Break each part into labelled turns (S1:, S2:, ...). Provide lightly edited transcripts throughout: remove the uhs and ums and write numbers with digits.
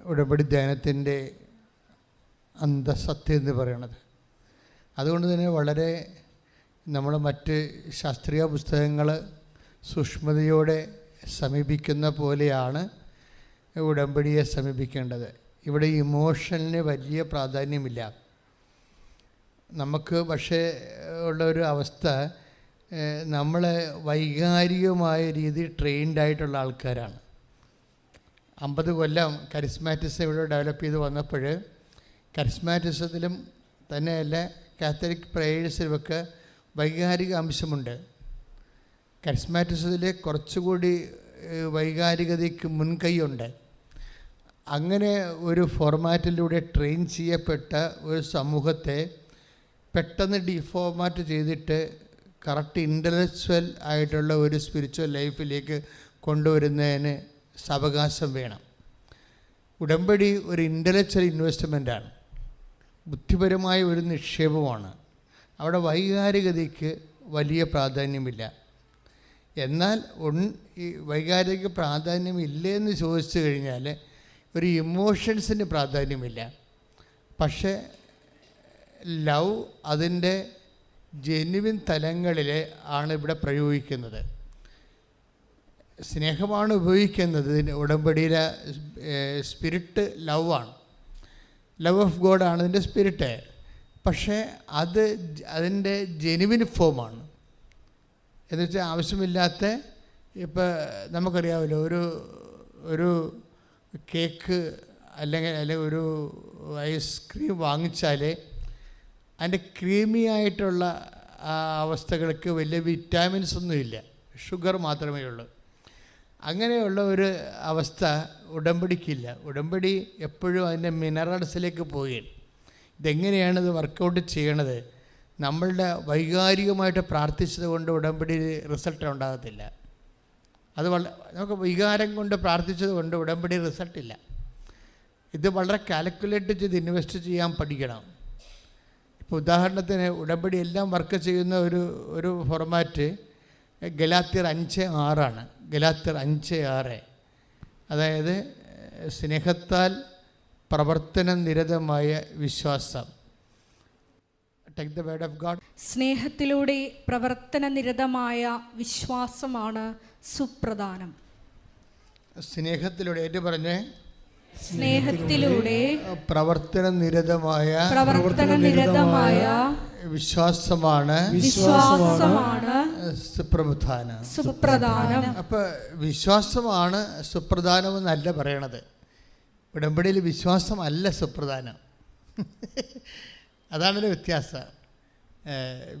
S1: ഉടമ്പടി ധ്യാനത്തിൻ്റെ അന്തസത്ത എന്ന് പറയണത്. അതുകൊണ്ട് തന്നെ വളരെ നമ്മൾ മറ്റ് ശാസ്ത്രീയ പുസ്തകങ്ങൾ സൂക്ഷ്മതയോടെ സമീപിക്കുന്ന പോലെയാണ് ഉടമ്പടിയെ സമീപിക്കേണ്ടത്. ഇവിടെ ഇമോഷന് വലിയ പ്രാധാന്യമില്ല. നമുക്ക് പക്ഷേ ഉള്ളൊരു അവസ്ഥ, നമ്മൾ വൈകാരികമായ രീതിയിൽ ട്രെയിൻഡായിട്ടുള്ള ആൾക്കാരാണ്. 50 കൊല്ലം കരിസ്മാറ്റിസം ഇവിടെ ഡെവലപ്പ് ചെയ്ത് വന്നപ്പോൾ കരിസ്മാറ്റിസത്തിലും തന്നെയല്ല കാത്തലിക് പ്രേയേഴ്സിലുമൊക്കെ വൈകാരിക അംശമുണ്ട്. കരിസ്മാറ്റിസത്തിൽ കുറച്ചുകൂടി വൈകാരികതയ്ക്ക് മുൻകൈയുണ്ട്. അങ്ങനെ ഒരു ഫോർമാറ്റിലൂടെ ട്രെയിൻ ചെയ്യപ്പെട്ട ഒരു സമൂഹത്തെ പെട്ടെന്ന് ഡിഫോർമാറ്റ് ചെയ്തിട്ട് കറക്റ്റ് ഇൻ്റലക്ച്വൽ ആയിട്ടുള്ള ഒരു സ്പിരിച്വൽ ലൈഫിലേക്ക് കൊണ്ടുവരുന്നതിന് സാവകാശം വേണം. ഉടമ്പടി ഒരു ഇൻ്റലക്ച്വൽ ഇൻവെസ്റ്റ്മെൻറ്റാണ്, ബുദ്ധിപരമായ ഒരു നിക്ഷേപമാണ്. അവിടെ വൈകാരികതയ്ക്ക് വലിയ പ്രാധാന്യമില്ല. എന്നാൽ ഈ വൈകാരിക പ്രാധാന്യമില്ലെന്ന് ചോദിച്ചു കഴിഞ്ഞാൽ ഒരു ഇമോഷൻസിന് പ്രാധാന്യമില്ല. പക്ഷേ ലവ് അതിൻ്റെ ജെന്യുവിൻ തലങ്ങളിൽ ആണ് ഇവിടെ പ്രയോഗിക്കുന്നത്. സ്നേഹമാണ് ഉപയോഗിക്കുന്നത്. ഉടമ്പടിയിലെ സ്പിരിറ്റ് ലവാണ്, ലവ് ഓഫ് ഗോഡാണ് ഇതിൻ്റെ സ്പിരിറ്റ്. പക്ഷേ അതിൻ്റെ ജെന്യുവിൻ ഫോമാണ്. എന്നുവെച്ചാൽ ആവശ്യമില്ലാത്ത, ഇപ്പോൾ നമുക്കറിയാമല്ലോ, ഒരു കേക്ക് അല്ലെങ്കിൽ ഒരു ഐസ്ക്രീം വാങ്ങിച്ചാൽ അതിൻ്റെ ക്രീമി ആയിട്ടുള്ള അവസ്ഥകൾക്ക് വലിയ വിറ്റാമിൻസ് ഒന്നുമില്ല, ഷുഗർ മാത്രമേ ഉള്ളൂ. അങ്ങനെയുള്ള ഒരു അവസ്ഥ ഉടമ്പടിക്കില്ല. ഉടമ്പടി എപ്പോഴും അതിൻ്റെ മിനറൽസിലേക്ക് പോവുകയാണ്. ഇതെങ്ങനെയാണ് ഇത് വർക്കൗട്ട് ചെയ്യണത്? നമ്മളുടെ വൈകാരികമായിട്ട് പ്രാർത്ഥിച്ചത് കൊണ്ട് ഉടമ്പടി റിസൾട്ട് ഉണ്ടാകത്തില്ല. അത് നമുക്ക് വികാരം കൊണ്ട് പ്രാർത്ഥിച്ചത് കൊണ്ട് ഉടമ്പടി റിസൾട്ടില്ല. ഇത് വളരെ കാൽക്കുലേറ്റ് ചെയ്ത് ഇൻവെസ്റ്റ് ചെയ്യാൻ പഠിക്കണം. ഇപ്പോൾ ഉദാഹരണത്തിന് ഉടമ്പടി എല്ലാം വർക്ക് ചെയ്യുന്ന ഒരു ഫോർമാറ്റ് ഗലാത്യർ 5:6 ഗലാത്യർ 5:6. അതായത് സ്നേഹത്താൽ പ്രവർത്തന നിരതമായ വിശ്വാസം. Take the word of God.
S2: സ്നേഹത്തിലൂടെ പ്രവർത്തന നിരതമായ വിശ്വാസമാണ് സുപ്രധാനം.
S1: സ്നേഹത്തിലൂടെ ഏറ്റു പറഞ്ഞേ,
S2: സ്നേഹത്തിലൂടെ
S1: പ്രവർത്തന നിരതമായ വിശ്വാസമാണ് സുപ്രധാനം. അപ്പൊ വിശ്വാസമാണ് സുപ്രധാനമെന്നല്ല പറയണത്. ഉടമ്പടിയിൽ വിശ്വാസമല്ല സുപ്രധാനം. അതാണൊരു വ്യത്യാസം.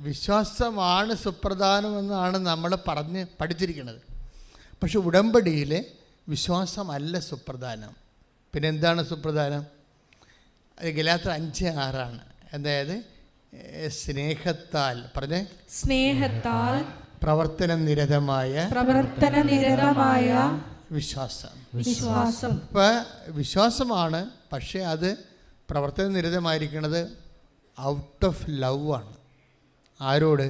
S1: വിശ്വാസമാണ് സുപ്രധാനമെന്നാണ് നമ്മൾ പഠിച്ചിരിക്കുന്നത്. പക്ഷെ ഉടമ്പടിയിൽ വിശ്വാസമല്ല സുപ്രധാനം. പിന്നെ എന്താണ് സുപ്രധാനം? അത് ഗലാത്യർ 5:6. അതായത് സ്നേഹത്താൽ പ്രവർത്തന നിരതമായ വിശ്വാസം. ഇപ്പം വിശ്വാസമാണ്, പക്ഷേ അത് പ്രവർത്തന നിരതമായിരിക്കുന്നത് ഔട്ട് ഓഫ് ലവ് ആണ്. ആരോട്?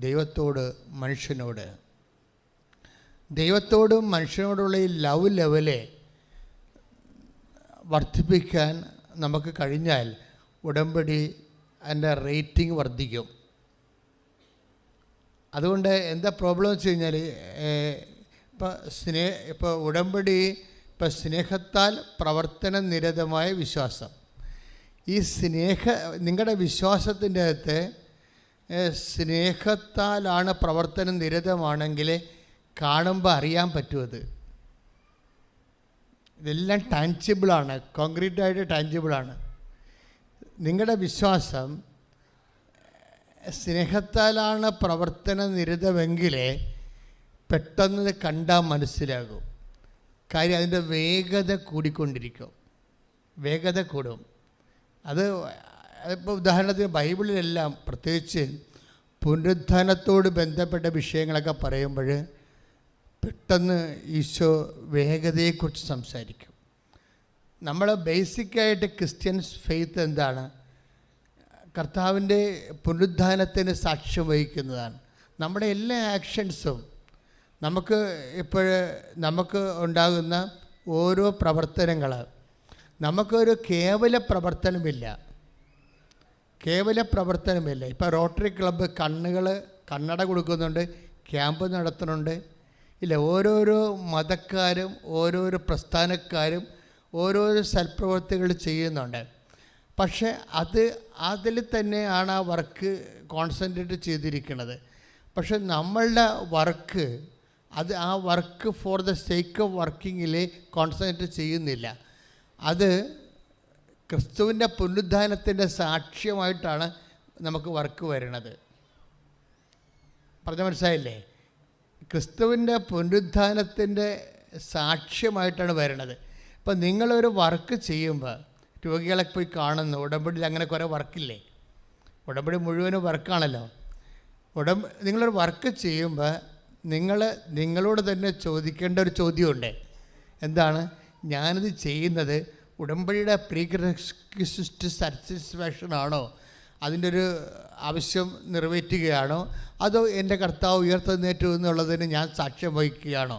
S1: ദൈവത്തോട്, മനുഷ്യനോട്. ദൈവത്തോടും മനുഷ്യനോടുള്ള ഈ ലവ് ലെവലെ വർദ്ധിപ്പിക്കാൻ നമുക്ക് കഴിഞ്ഞാൽ ഉടമ്പടി അതിൻ്റെ റേറ്റിംഗ് വർദ്ധിക്കും. അതുകൊണ്ട് എന്താ പ്രോബ്ലം വെച്ച് കഴിഞ്ഞാൽ, ഇപ്പോൾ ഉടമ്പടി സ്നേഹത്താൽ പ്രവർത്തന നിരതമായ വിശ്വാസം. ഈ നിങ്ങളുടെ വിശ്വാസത്തിൻ്റെ അകത്ത് സ്നേഹത്താലാണ് പ്രവർത്തനം നിരതമാണെങ്കിൽ കാണുമ്പോൾ അറിയാൻ പറ്റുമത്. ഇതെല്ലാം ടാഞ്ചിബിളാണ്, കോൺക്രീറ്റായിട്ട് ടാഞ്ചിബിളാണ്. നിങ്ങളുടെ വിശ്വാസം സ്നേഹത്താലാണ് പ്രവർത്തന നിരതമെങ്കിൽ പെട്ടെന്ന് കണ്ടാൽ മനസ്സിലാകും. കാര്യം അതിൻ്റെ വേഗത കൂടിക്കൊണ്ടിരിക്കും, വേഗത കൂടും. അതിപ്പോൾ ഉദാഹരണത്തിന് ബൈബിളിലെല്ലാം പ്രത്യേകിച്ച് പുനരുത്ഥാനത്തോട് ബന്ധപ്പെട്ട വിഷയങ്ങളൊക്കെ പറയുമ്പോൾ പെട്ടെന്ന് ഈശോ വേഗതയെക്കുറിച്ച് സംസാരിക്കും. നമ്മൾ ബേസിക്കായിട്ട് ക്രിസ്ത്യൻസ് ഫെയ്ത്ത് എന്താണ്? കർത്താവിൻ്റെ പുനരുത്ഥാനത്തിന് സാക്ഷ്യം വഹിക്കുന്നതാണ്. നമ്മുടെ എല്ലാ ആക്ഷൻസും നമുക്ക് ഉണ്ടാകുന്ന ഓരോ പ്രവർത്തനങ്ങൾ നമുക്കൊരു കേവല പ്രവർത്തനമില്ല. ഇപ്പോൾ റോട്ടറി ക്ലബ്ബ് കണ്ണട കൊടുക്കുന്നുണ്ട്, ക്യാമ്പ് നടത്തുന്നുണ്ട്. ഇല്ല, ഓരോരോ മതക്കാരും ഓരോരോ പ്രസ്ഥാനക്കാരും ഓരോരോ സൽപ്രവൃത്തികൾ ചെയ്യുന്നുണ്ട്. പക്ഷേ അതിൽ തന്നെയാണ് ആ വർക്ക് കോൺസെൻട്രേറ്റ് ചെയ്തിരിക്കുന്നത്. പക്ഷെ നമ്മളുടെ വർക്ക് ആ work for the sake of വർക്കിങ്ങിൽ കോൺസെൻട്രേറ്റ് ചെയ്യുന്നില്ല. അത് ക്രിസ്തുവിൻ്റെ പുനരുദ്ധാനത്തിൻ്റെ സാക്ഷ്യമായിട്ടാണ് നമുക്ക് വർക്ക് വരുന്നത്. പറഞ്ഞ മനസ്സിലായില്ലേ? ക്രിസ്തുവിൻ്റെ പുനരുദ്ധാനത്തിൻ്റെ സാക്ഷ്യമായിട്ടാണ് വരുന്നത്. ഇപ്പം നിങ്ങളൊരു വർക്ക് ചെയ്യുമ്പോൾ രോഗികളെ പോയി കാണുന്നു, ഉടമ്പടിയിൽ അങ്ങനെ കുറേ വർക്കില്ലേ? ഉടമ്പടി മുഴുവനും വർക്കാണല്ലോ. നിങ്ങളൊരു വർക്ക് ചെയ്യുമ്പോൾ നിങ്ങളോട് തന്നെ ചോദിക്കേണ്ട ഒരു ചോദ്യമുണ്ട്. എന്താണ്? ഞാനിത് ചെയ്യുന്നത് ഉടമ്പടിയുടെ പ്രീകൺസ്റ്റിറ്റ്യൂട്ട് സാറ്റിസ്ഫാക്ഷൻ ആണോ, അതിൻ്റെ ഒരു ആവശ്യം നിറവേറ്റുകയാണോ, അതോ എൻ്റെ കർത്താവ് ഉയർത്തെഴുന്നേറ്റു എന്നുള്ളതിന് ഞാൻ സാക്ഷ്യം വഹിക്കുകയാണോ?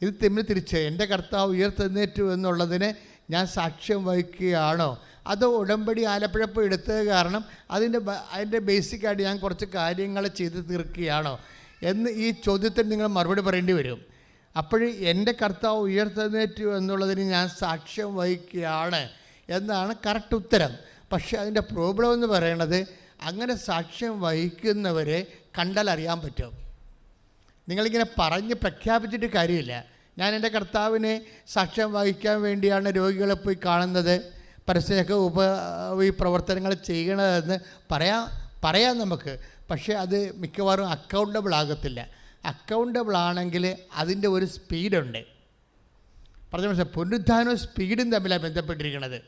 S1: ഇത് തമ്മിൽ തിരിച്ച് എൻ്റെ കർത്താവ് ഉയർത്തെഴുന്നേറ്റു എന്നുള്ളതിന് ഞാൻ സാക്ഷ്യം വഹിക്കുകയാണോ, അതോ ഉടമ്പടി ആലപ്പുഴപ്പ് എടുത്തത് കാരണം അതിൻ്റെ ബേസിക്കായിട്ട് ഞാൻ കുറച്ച് കാര്യങ്ങൾ ചെയ്ത് തീർക്കുകയാണോ എന്ന് ഈ ചോദ്യത്തിന് നിങ്ങൾ മറുപടി പറയേണ്ടി വരും. അപ്പോൾ എൻ്റെ കർത്താവ് ഉയർത്തെഴുന്നേറ്റു എന്നുള്ളതിന് ഞാൻ സാക്ഷ്യം വഹിക്കുകയാണ് എന്നാണ് കറക്റ്റ് ഉത്തരം. പക്ഷേ അതിൻ്റെ പ്രോബ്ലം എന്ന് പറയുന്നത്, അങ്ങനെ സാക്ഷ്യം വഹിക്കുന്നവരെ കണ്ടാൽ അറിയാൻ പറ്റും. നിങ്ങളിങ്ങനെ പറഞ്ഞ് പ്രഖ്യാപിച്ചിട്ട് കാര്യമില്ല. ഞാൻ എൻ്റെ കർത്താവിനെ സാക്ഷ്യം വഹിക്കാൻ വേണ്ടിയാണ് രോഗികളെ പോയി കാണുന്നത്, പരസ്യമൊക്കെ ഈ പ്രവർത്തനങ്ങൾ ചെയ്യണതെന്ന് പറയാം നമുക്ക്. പക്ഷേ അത് മിക്കവാറും അക്കൗണ്ടബിൾ ആകത്തില്ല. അക്കൗണ്ടബിൾ ആണെങ്കിൽ അതിൻ്റെ ഒരു സ്പീഡുണ്ട്. പറഞ്ഞ മനസ്സിലായി? പുനരുദ്ധാനവും സ്പീഡും തമ്മിലാണ് ബന്ധപ്പെട്ടിരിക്കുന്നത്.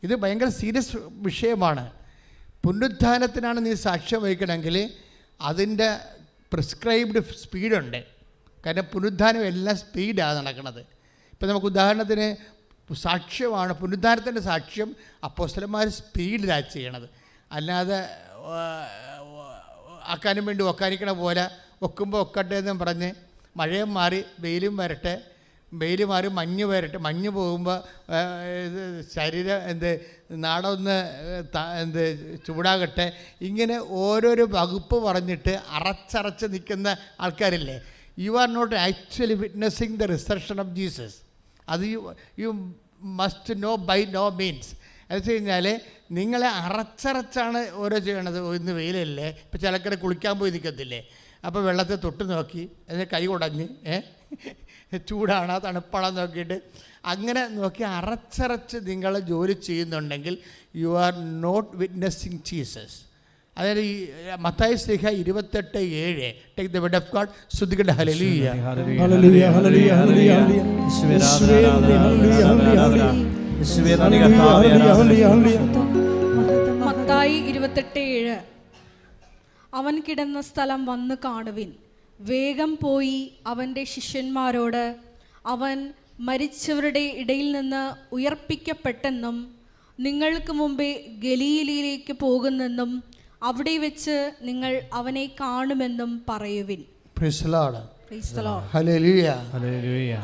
S1: ഇത് ഭയങ്കര സീരിയസ് വിഷയമാണ്. പുനരുദ്ധാനത്തിനാണ് നീ സാക്ഷ്യം വഹിക്കണമെങ്കിൽ അതിൻ്റെ പ്രിസ്ക്രൈബ്ഡ് സ്പീഡുണ്ട്. കാരണം പുനരുദ്ധാനം എല്ലാം സ്പീഡാണ് നടക്കുന്നത്. ഇപ്പം നമുക്ക് ഉദാഹരണത്തിന് സാക്ഷ്യമാണ്, പുനരുദ്ധാനത്തിൻ്റെ സാക്ഷ്യം അപ്പോസ്തലന്മാർ സ്പീഡിലാണ് ചെയ്യണത്. അല്ലാതെ ആക്കാനും വേണ്ടി ഒക്കാനിക്കണ പോലെ ഒക്കുമ്പോൾ ഒക്കട്ടെ എന്നും പറഞ്ഞ് മഴയും മാറി വെയിലും വരട്ടെ, വെയിൽ മാറി മഞ്ഞ് വരട്ടെ, മഞ്ഞ് പോകുമ്പോൾ ശരീരം നാടൊന്ന് ചൂടാകട്ടെ, ഇങ്ങനെ ഓരോരോ വകുപ്പ് പറഞ്ഞിട്ട് അറച്ചറച്ച് നിൽക്കുന്ന ആൾക്കാരില്ലേ? You are not actually witnessing the resurrection of Jesus. അത് you must know by no means. എന്ന് വെച്ച് കഴിഞ്ഞാൽ നിങ്ങളെ അറച്ചറച്ചാണ് ഓരോ ചെയ്യണത്. ഇന്ന് വെയിലല്ലേ, ഇപ്പോൾ ചിലക്കര കുളിക്കാൻ പോയി നിൽക്കത്തില്ലേ, അപ്പോൾ വെള്ളത്തെ തൊട്ട് നോക്കി അതിന് കൈ കുടഞ്ഞ് ചൂടാണ് തണുപ്പാണെന്ന് നോക്കിയിട്ട് അങ്ങനെ നോക്കി അറച്ചറച്ച് നിങ്ങൾ ജോലി ചെയ്യുന്നുണ്ടെങ്കിൽ you are not witnessing Jesus. അതായത് ഈ മത്തായി ശ്ലീഹ 28:7 take the word of God. സ്തുതിക്കട്ടെ. Hallelujah hallelujah hallelujah hallelujah.
S2: Mathai 28:7 അവൻ കിടന്ന സ്ഥലം വന്ന് കാണുവിൻ. വേഗം പോയി അവൻ്റെ ശിഷ്യന്മാരോട് അവൻ മരിച്ചവരുടെ ഇടയിൽ നിന്ന് ഉയർപ്പിക്കപ്പെട്ടെന്നും നിങ്ങൾക്ക് മുമ്പേ ഗലീലയിലേക്ക് പോകുന്നെന്നും അവിടെ വെച്ച് നിങ്ങൾ അവനെ കാണുമെന്നും പറയുവിൻ.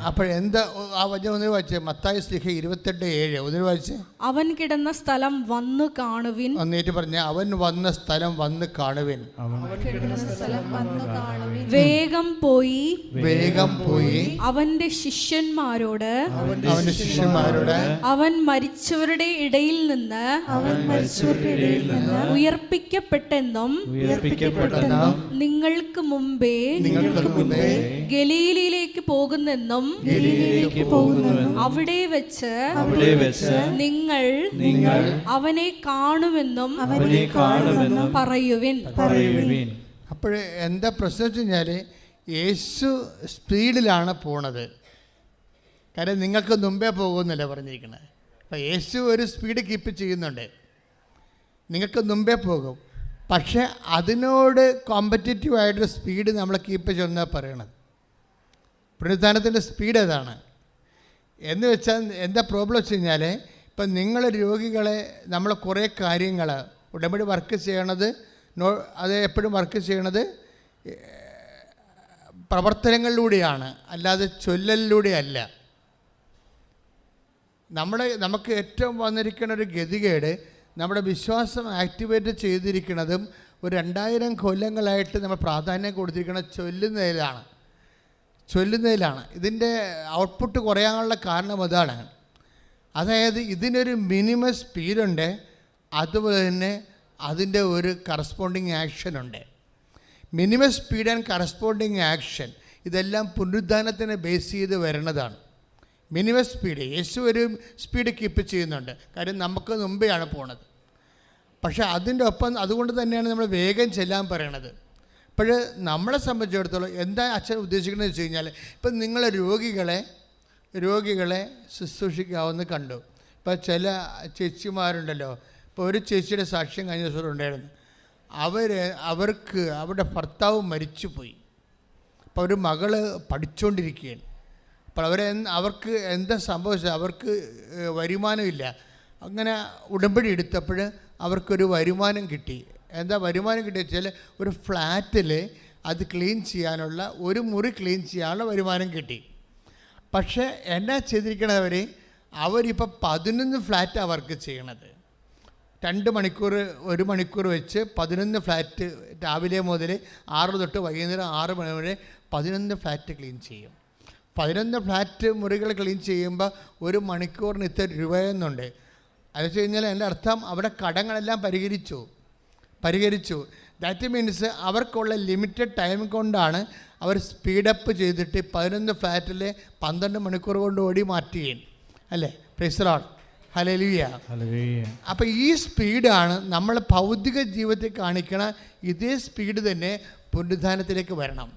S1: അപ്പോൾ എന്താ ആ വചനം ഒന്ന് വായിച്ചേ? മത്തായി ശ്ലീഹ 28:7 ഒന്ന് വായിച്ചേ.
S2: അവൻ കിടന്ന സ്ഥലം വന്നു കാണുവിൻ.
S1: ഒന്നേറ്റ് പറഞ്ഞ അവൻ വന്ന സ്ഥലം വന്ന് കാണുവിൻ.
S2: വേഗം പോയി അവന്റെ ശിഷ്യന്മാരോട് അവൻ മരിച്ചവരുടെ ഇടയിൽ നിന്ന് ഉയർപ്പിക്കപ്പെട്ടെന്നും നിങ്ങൾക്ക് മുമ്പേ ഗലീലയിലേക്ക് പോകുന്നെന്നും അവിടെ വെച്ച് നിങ്ങൾ അവനെ കാണുമെന്നും പറയുവിൻ.
S1: അപ്പോൾ എന്താ പ്രശ്നം വെച്ച് കഴിഞ്ഞാൽ യേശു സ്പീഡിലാണ് പോണത്. കാര്യം നിങ്ങൾക്ക് മുമ്പേ പോകുന്നില്ല പറഞ്ഞിരിക്കുന്നത്. അപ്പോൾ യേശു ഒരു സ്പീഡ് കീപ്പ് ചെയ്യുന്നുണ്ട്, നിങ്ങൾക്ക് മുമ്പേ പോകും. പക്ഷേ അതിനോട് കോമ്പറ്റീറ്റീവായിട്ടൊരു സ്പീഡ് നമ്മൾ കീപ്പ് ചെയ്യുന്നതാണ് പറയണത്. പുനരുദ്ധാനത്തിൻ്റെ സ്പീഡ് അതാണ്. എന്ന് വെച്ചാൽ എന്താ പ്രോബ്ലം വെച്ച് കഴിഞ്ഞാൽ, ഇപ്പം നിങ്ങൾ രോഗികളെ നമ്മൾ കുറേ കാര്യങ്ങൾ ഉടമ്പടി വർക്ക് ചെയ്യണത് അത് എപ്പോഴും വർക്ക് ചെയ്യണത് പ്രവർത്തനങ്ങളിലൂടെയാണ്, അല്ലാതെ ചൊല്ലലിലൂടെ അല്ല. നമുക്ക് ഏറ്റവും വന്നിരിക്കുന്ന ഒരു ഗതികേട്, നമ്മുടെ വിശ്വാസം ആക്ടിവേറ്റ് ചെയ്തിരിക്കുന്നതും ഒരു 2000 കൊല്ലങ്ങളായിട്ട് നമ്മൾ പ്രാധാന്യം കൊടുത്തിരിക്കുന്നത് ചൊല്ലുന്നതിലാണ്. ഇതിൻ്റെ ഔട്ട്പുട്ട് കുറയാനുള്ള കാരണം അതാണ്. അതായത് ഇതിനൊരു മിനിമം സ്പീഡുണ്ട്, അതുപോലെ തന്നെ അതിൻ്റെ ഒരു കറസ്പോണ്ടിങ് ആക്ഷനുണ്ട്. Minimum speed and corresponding action ഇതെല്ലാം പുനരുദ്ധാനത്തിനെ ബേസ് ചെയ്ത് വരുന്നതാണ്. മിനിമം സ്പീഡ്, യേശു ഒരു സ്പീഡ് കീപ്പ് ചെയ്യുന്നുണ്ട്, കാര്യം നമുക്ക് മുമ്പെയാണ് പോണത്. പക്ഷേ അതിൻ്റെ ഒപ്പം അതുകൊണ്ട് തന്നെയാണ് നമ്മൾ വേഗം ചെല്ലാൻ പറയണത്. അപ്പോൾ നമ്മളെ സംബന്ധിച്ചിടത്തോളം എന്താ അച്ഛൻ ഉദ്ദേശിക്കുന്നത് വെച്ച് കഴിഞ്ഞാൽ, ഇപ്പം നിങ്ങൾ രോഗികളെ ശുശ്രൂഷിക്കാവുന്ന കണ്ടു. ഇപ്പോൾ ചില ചേച്ചിമാരുണ്ടല്ലോ, ഇപ്പോൾ ഒരു ചേച്ചിയുടെ സാക്ഷ്യം കഴിഞ്ഞ ദിവസം ഉണ്ടായിരുന്നു. അവർക്ക് അവരുടെ ഭർത്താവ് മരിച്ചുപോയി. അപ്പോൾ ഒരു മകള് പഠിച്ചുകൊണ്ടിരിക്കുകയാണ്. അപ്പോൾ അവർക്ക് എന്താ സംഭവിച്ചത്, അവർക്ക് വരുമാനമില്ല. അങ്ങനെ ഉടമ്പടി എടുത്തപ്പോൾ അവർക്കൊരു വരുമാനം കിട്ടി. എന്താ വരുമാനം കിട്ടിയെന്ന് വെച്ചാൽ, ഒരു ഫ്ലാറ്റിൽ അത് ക്ലീൻ ചെയ്യാനുള്ള, ഒരു മുറി ക്ലീൻ ചെയ്യാനുള്ള വരുമാനം കിട്ടി. പക്ഷേ എന്നാ ചെയ്തിരിക്കണവർ, അവരിപ്പോൾ 11 ഫ്ലാറ്റാണ് വർക്ക് ചെയ്യണത്. 2 മണിക്കൂർ 1 മണിക്കൂർ വെച്ച് 11 ഫ്ലാറ്റ്, രാവിലെ മുതൽ 6 തൊട്ട് വൈകുന്നേരം 6 മണി വരെ 11 ഫ്ലാറ്റ് ക്ലീൻ ചെയ്യും. 11 ഫ്ലാറ്റ് മുറികൾ ക്ലീൻ ചെയ്യുമ്പോൾ 1 മണിക്കൂറിന് ഇത്ര രൂപയെന്നുണ്ട്. അത് വെച്ച് കഴിഞ്ഞാൽ എൻ്റെ അർത്ഥം അവിടെ കടങ്ങളെല്ലാം പരിഹരിച്ചു. ദാറ്റ് മീൻസ് അവർക്കുള്ള ലിമിറ്റഡ് ടൈം കൊണ്ടാണ് അവർ സ്പീഡപ്പ് ചെയ്തിട്ട് 11 ഫ്ലാറ്റിലെ 12 മണിക്കൂർ കൊണ്ട് ഓടി മാറ്റുകയും അല്ലേ. Price the Lord, hallelujah. അപ്പോൾ ഈ സ്പീഡാണ് നമ്മൾ ഭൗതിക ജീവിതത്തിൽ കാണിക്കണ ഇതേ സ്പീഡ് തന്നെ പുനരുദ്ധാനത്തിലേക്ക് വരണം.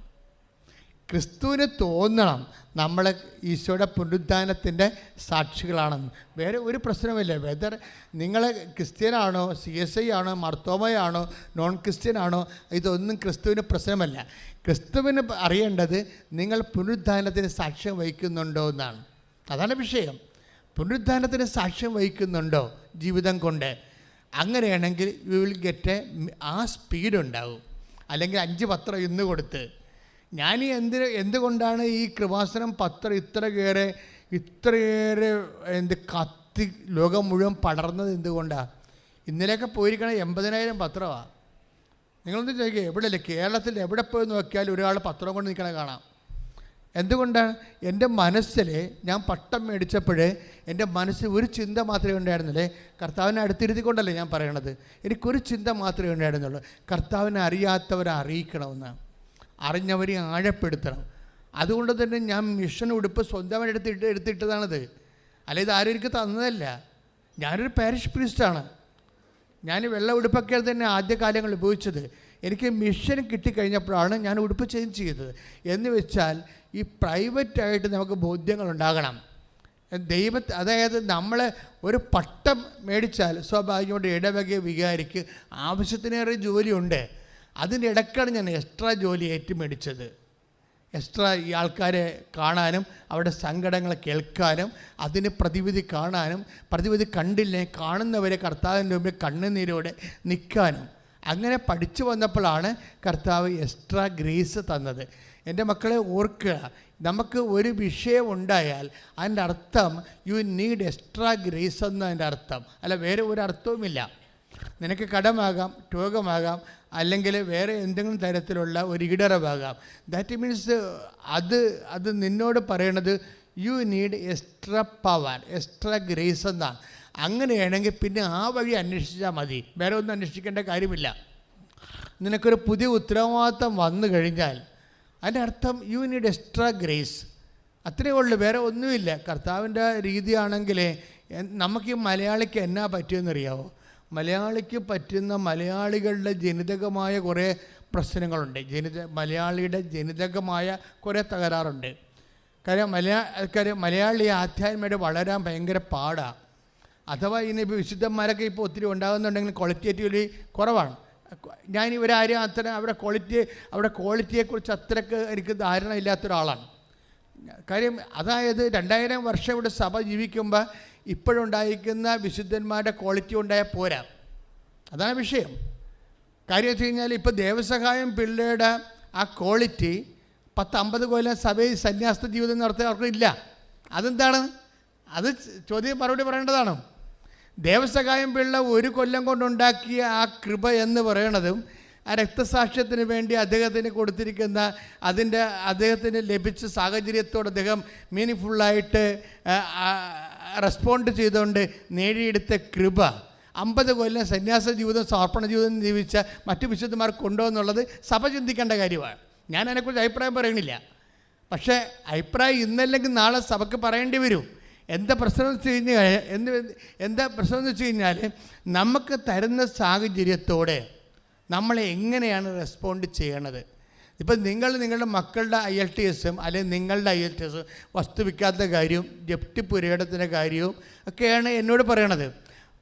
S1: ക്രിസ്തുവിന് തോന്നണം നമ്മൾ ഈശോയുടെ പുനരുദ്ധാനത്തിൻ്റെ സാക്ഷികളാണെന്ന്. വേറെ ഒരു പ്രശ്നമില്ല. വെദർ നിങ്ങൾ ക്രിസ്ത്യനാണോ, CSI ആണോ, മർത്തോമയാണോ, നോൺ ക്രിസ്ത്യൻ ആണോ, ഇതൊന്നും ക്രിസ്തുവിന് പ്രശ്നമല്ല. ക്രിസ്തുവിന് അറിയേണ്ടത് നിങ്ങൾ പുനരുദ്ധാനത്തിന് സാക്ഷ്യം വഹിക്കുന്നുണ്ടോ എന്നാണ്. അതാണ് വിഷയം. പുനരുദ്ധാനത്തിന് സാക്ഷ്യം വഹിക്കുന്നുണ്ടോ ജീവിതം കൊണ്ട്? അങ്ങനെയാണെങ്കിൽ യു വിൽ ഗെറ്റ് ആ സ്പീഡ് ഉണ്ടാവും. അല്ലെങ്കിൽ 5 പത്രം ഇന്ന് കൊടുത്ത്, ഞാൻ എന്തുകൊണ്ടാണ് ഈ കൃപാസനം പത്രം ഇത്രയേറെ കത്തി ലോകം മുഴുവൻ പടർന്നത് എന്തുകൊണ്ടാണ്? ഇന്നലെയൊക്കെ പോയിരിക്കണ 80,000 പത്രമാണ്. നിങ്ങളൊന്ന് ചോദിക്കുക, എവിടെയല്ലേ കേരളത്തിൽ എവിടെ പോയി നോക്കിയാൽ ഒരാൾ പത്രം കൊണ്ട് നിൽക്കണ കാണാം. എന്തുകൊണ്ടാണ്? എൻ്റെ മനസ്സിൽ ഞാൻ പട്ടം മേടിച്ചപ്പോൾ എൻ്റെ മനസ്സിൽ ഒരു ചിന്ത മാത്രമേ ഉണ്ടായിരുന്നുള്ളേ, കർത്താവിനെ അടുത്തിരുത്തിക്കൊണ്ടല്ലേ ഞാൻ പറയണത്. എനിക്കൊരു ചിന്ത മാത്രമേ ഉണ്ടായിരുന്നുള്ളൂ, കർത്താവിനെ അറിയാത്തവരെ അറിയിക്കണമെന്ന്, അറിഞ്ഞവരെ ആഴപ്പെടുത്തണം. അതുകൊണ്ട് തന്നെ ഞാൻ മിഷൻ ഉടുപ്പ് സ്വന്തമായിട്ട് എടുത്തിട്ടതാണത്. അല്ല, ഇത് ആരും എനിക്ക് തന്നതല്ല. ഞാനൊരു പാരിഷ് പ്രീസ്റ്റാണ്. ഞാൻ വെള്ള ഉടുപ്പൊക്കെ തന്നെ ആദ്യകാലങ്ങളിൽ ഉപയോഗിച്ചത്. എനിക്ക് മിഷൻ കിട്ടിക്കഴിഞ്ഞപ്പോഴാണ് ഞാൻ ഉടുപ്പ് ചേഞ്ച് ചെയ്തത്. എന്ന് വെച്ചാൽ ഈ പ്രൈവറ്റായിട്ട് നമുക്ക് ബോധ്യങ്ങളുണ്ടാകണം. അതായത് നമ്മൾ ഒരു പട്ടം മേടിച്ചാൽ സ്വാഭാവികമായിട്ട് ഇടവക വികാരിക്ക് ആവശ്യത്തിനേറെ ജോലിയുണ്ട്. അതിൻ്റെ ഇടയ്ക്കാണ് ഞാൻ എക്സ്ട്രാ ജോലി മേടിച്ചത്. എക്സ്ട്രാ ഈ ആൾക്കാരെ കാണാനും അവരുടെ സങ്കടങ്ങൾ കേൾക്കാനും അതിന് പ്രതിവിധി കാണാനും, പ്രതിവിധി കണ്ടില്ലേ കാണുന്നവരെ കർത്താവിൻ്റെ മുമ്പിൽ കണ്ണുനീരോടെ നിൽക്കാനും. അങ്ങനെ പഠിച്ചു വന്നപ്പോഴാണ് കർത്താവ് എക്സ്ട്രാ ഗ്രേസ് തന്നത്. എൻ്റെ മക്കളെ ഓർക്കുക, നമുക്ക് ഒരു വിഷയം ഉണ്ടായാൽ അതിൻ്റെ അർത്ഥം യു നീഡ് എക്സ്ട്രാ ഗ്രേസ് എന്നതിൻ്റെ അർത്ഥം. അല്ല, വേറെ ഒരു അർത്ഥവുമില്ല. നിനക്ക് കടമാകാം, രോഗമാകാം, അല്ലെങ്കിൽ വേറെ എന്തെങ്കിലും തരത്തിലുള്ള ഒരു ഇടറവാകാം. ദാറ്റ് മീൻസ് അത് നിന്നോട് പറയണത് you need extra power, extra grace എന്നാണ്. അങ്ങനെയാണെങ്കിൽ പിന്നെ ആ വഴി അന്വേഷിച്ചാൽ മതി, വേറെ ഒന്നും അന്വേഷിക്കേണ്ട കാര്യമില്ല. നിനക്കൊരു പുതിയ ഉത്തരവാദിത്തം വന്നു കഴിഞ്ഞാൽ അതിൻ്റെ അർത്ഥം യു നീഡ് എക്സ്ട്രാ ഗ്രേസ്, അത്രയേ ഉള്ളൂ, വേറെ ഒന്നുമില്ല. കർത്താവിൻ്റെ രീതിയാണെങ്കിൽ നമുക്ക് ഈ മലയാളിക്ക് എന്നാ പറ്റിയെന്നറിയാവോ? മലയാളിക്ക് പറ്റുന്ന മലയാളികളുടെ ജനിതകമായ കുറേ പ്രശ്നങ്ങളുണ്ട്. മലയാളിയുടെ ജനിതകമായ കുറേ തകരാറുണ്ട്. കാര്യം മലയാളി ആധ്യാത്മമായിട്ട് വളരാൻ ഭയങ്കര പാടാണ്. അഥവാ ഇനിയിപ്പോൾ വിശുദ്ധന്മാരൊക്കെ ഇപ്പോൾ ഒത്തിരി ഉണ്ടാകുന്നുണ്ടെങ്കിൽ ക്വാളിറ്റേറ്റീവ്ലി കുറവാണ്. ഞാൻ ഇവരാരും അവരുടെ ക്വാളിറ്റിയെക്കുറിച്ച് അത്രയ്ക്ക് എനിക്ക് ധാരണ ഇല്ലാത്ത ഒരാളാണ്. കാര്യം അതായത് 2000 വർഷം ഇവിടെ സഭ ജീവിക്കുമ്പോൾ ഇപ്പോഴുണ്ടായിരിക്കുന്ന വിശുദ്ധന്മാരുടെ ക്വാളിറ്റി ഉണ്ടായാൽ പോരാ. അതാണ് വിഷയം. കാര്യം വെച്ച് കഴിഞ്ഞാൽ ഇപ്പോൾ ദേവസഹായം പിള്ളയുടെ ആ ക്വാളിറ്റി 10-50 കൊല്ലം സഭയിൽ സന്യാസ ജീവിതം നടത്തിയ അവർക്കില്ല. അതെന്താണ്? അത് ചോദ്യം മറുപടി പറയേണ്ടതാണ്. ദേവസഹായം പിള്ള 1 കൊല്ലം കൊണ്ടുണ്ടാക്കിയ ആ കൃപ എന്ന് പറയണതും ആ രക്തസാക്ഷ്യത്തിന് വേണ്ടി അദ്ദേഹത്തിന് കൊടുത്തിരിക്കുന്ന അദ്ദേഹത്തിന് ലഭിച്ച സാഹചര്യത്തോട് അദ്ദേഹം മീനിങ് റെസ്പോണ്ട് ചെയ്തുകൊണ്ട് നേടിയെടുത്ത കൃപ 50 കൊല്ലം സന്യാസ ജീവിതം സമർപ്പണ ജീവിതം ജീവിച്ച മറ്റു വിശുദ്ധന്മാർക്കുണ്ടോ എന്നുള്ളത് സഭ ചിന്തിക്കേണ്ട കാര്യമാണ്. ഞാൻ അതിനെക്കുറിച്ച് അഭിപ്രായം പറയണില്ല. പക്ഷേ അഭിപ്രായം ഇന്നല്ലെങ്കിൽ നാളെ സഭയ്ക്ക് പറയേണ്ടി വരും. എന്താ പ്രശ്നം എന്ന് വെച്ച് കഴിഞ്ഞാൽ നമുക്ക് തരുന്ന സാഹചര്യത്തോടെ നമ്മൾ എങ്ങനെയാണ് റെസ്പോണ്ട് ചെയ്യണത്. ഇപ്പം നിങ്ങളുടെ മക്കളുടെ IELTS അല്ലെങ്കിൽ നിങ്ങളുടെ IELTS വസ്തു വിൽക്കാത്ത കാര്യവും ജപ്തി പുരയിടത്തിൻ്റെ കാര്യവും ഒക്കെയാണ് എന്നോട് പറയണത്.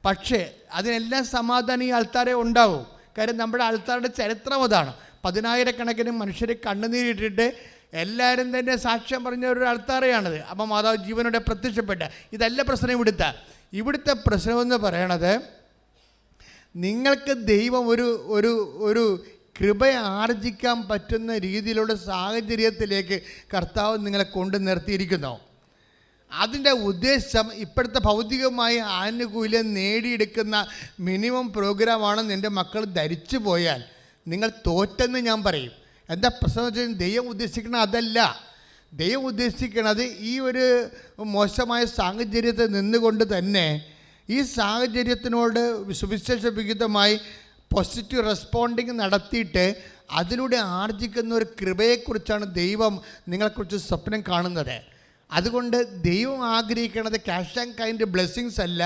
S1: പക്ഷേ അതിനെല്ലാം സമാധാനം ഈ ആൾക്കാരെ ഉണ്ടാവും. കാര്യം നമ്മുടെ ആൾക്കാരുടെ ചരിത്രം അതാണ്. 10,000-കണക്കിന് മനുഷ്യരെ കണ്ണുനീരിട്ടിട്ട് എല്ലാവരും തന്നെ സാക്ഷ്യം പറഞ്ഞ ഒരു ആൾക്കാരെയാണത്. അപ്പം മാതാവ് ജീവനോടെ പ്രത്യക്ഷപ്പെട്ട ഇതല്ല പ്രശ്നം. ഇവിടുത്തെ പ്രശ്നമെന്ന് പറയണത് നിങ്ങൾക്ക് ദൈവം ഒരു കൃപ ആർജിക്കാൻ പറ്റുന്ന രീതിയിലുള്ള സാഹചര്യത്തിലേക്ക് കർത്താവ് നിങ്ങളെ കൊണ്ട് നിർത്തിയിരിക്കുന്നു. അതിൻ്റെ ഉദ്ദേശം ഇപ്പോഴത്തെ ഭൗതികമായ ആനുകൂല്യം നേടിയെടുക്കുന്ന മിനിമം പ്രോഗ്രാമാണ് നിൻ്റെ മക്കൾ ധരിച്ചു പോയാൽ നിങ്ങൾ തോറ്റെന്ന് ഞാൻ പറയും. എന്താ പ്രശ്നം വെച്ചാൽ ദൈവം ഉദ്ദേശിക്കുന്നത് അതല്ല. ദൈവം ഉദ്ദേശിക്കുന്നത് ഈ ഒരു മോശമായ സാഹചര്യത്തിൽ നിന്നുകൊണ്ട് തന്നെ ഈ സാഹചര്യത്തിനോട് സുവിശേഷവിഹിതമായി പോസിറ്റീവ് റെസ്പോണ്ടിങ് നടത്തിയിട്ട് അതിലൂടെ ആർജിക്കുന്ന ഒരു കൃപയെക്കുറിച്ചാണ് ദൈവം നിങ്ങളെക്കുറിച്ച് സ്വപ്നം കാണുന്നത്. അതുകൊണ്ട് ദൈവം ആഗ്രഹിക്കുന്നത് ക്യാഷ് ആൻഡ് കൈൻഡ് ബ്ലെസ്സിങ്സ് അല്ല,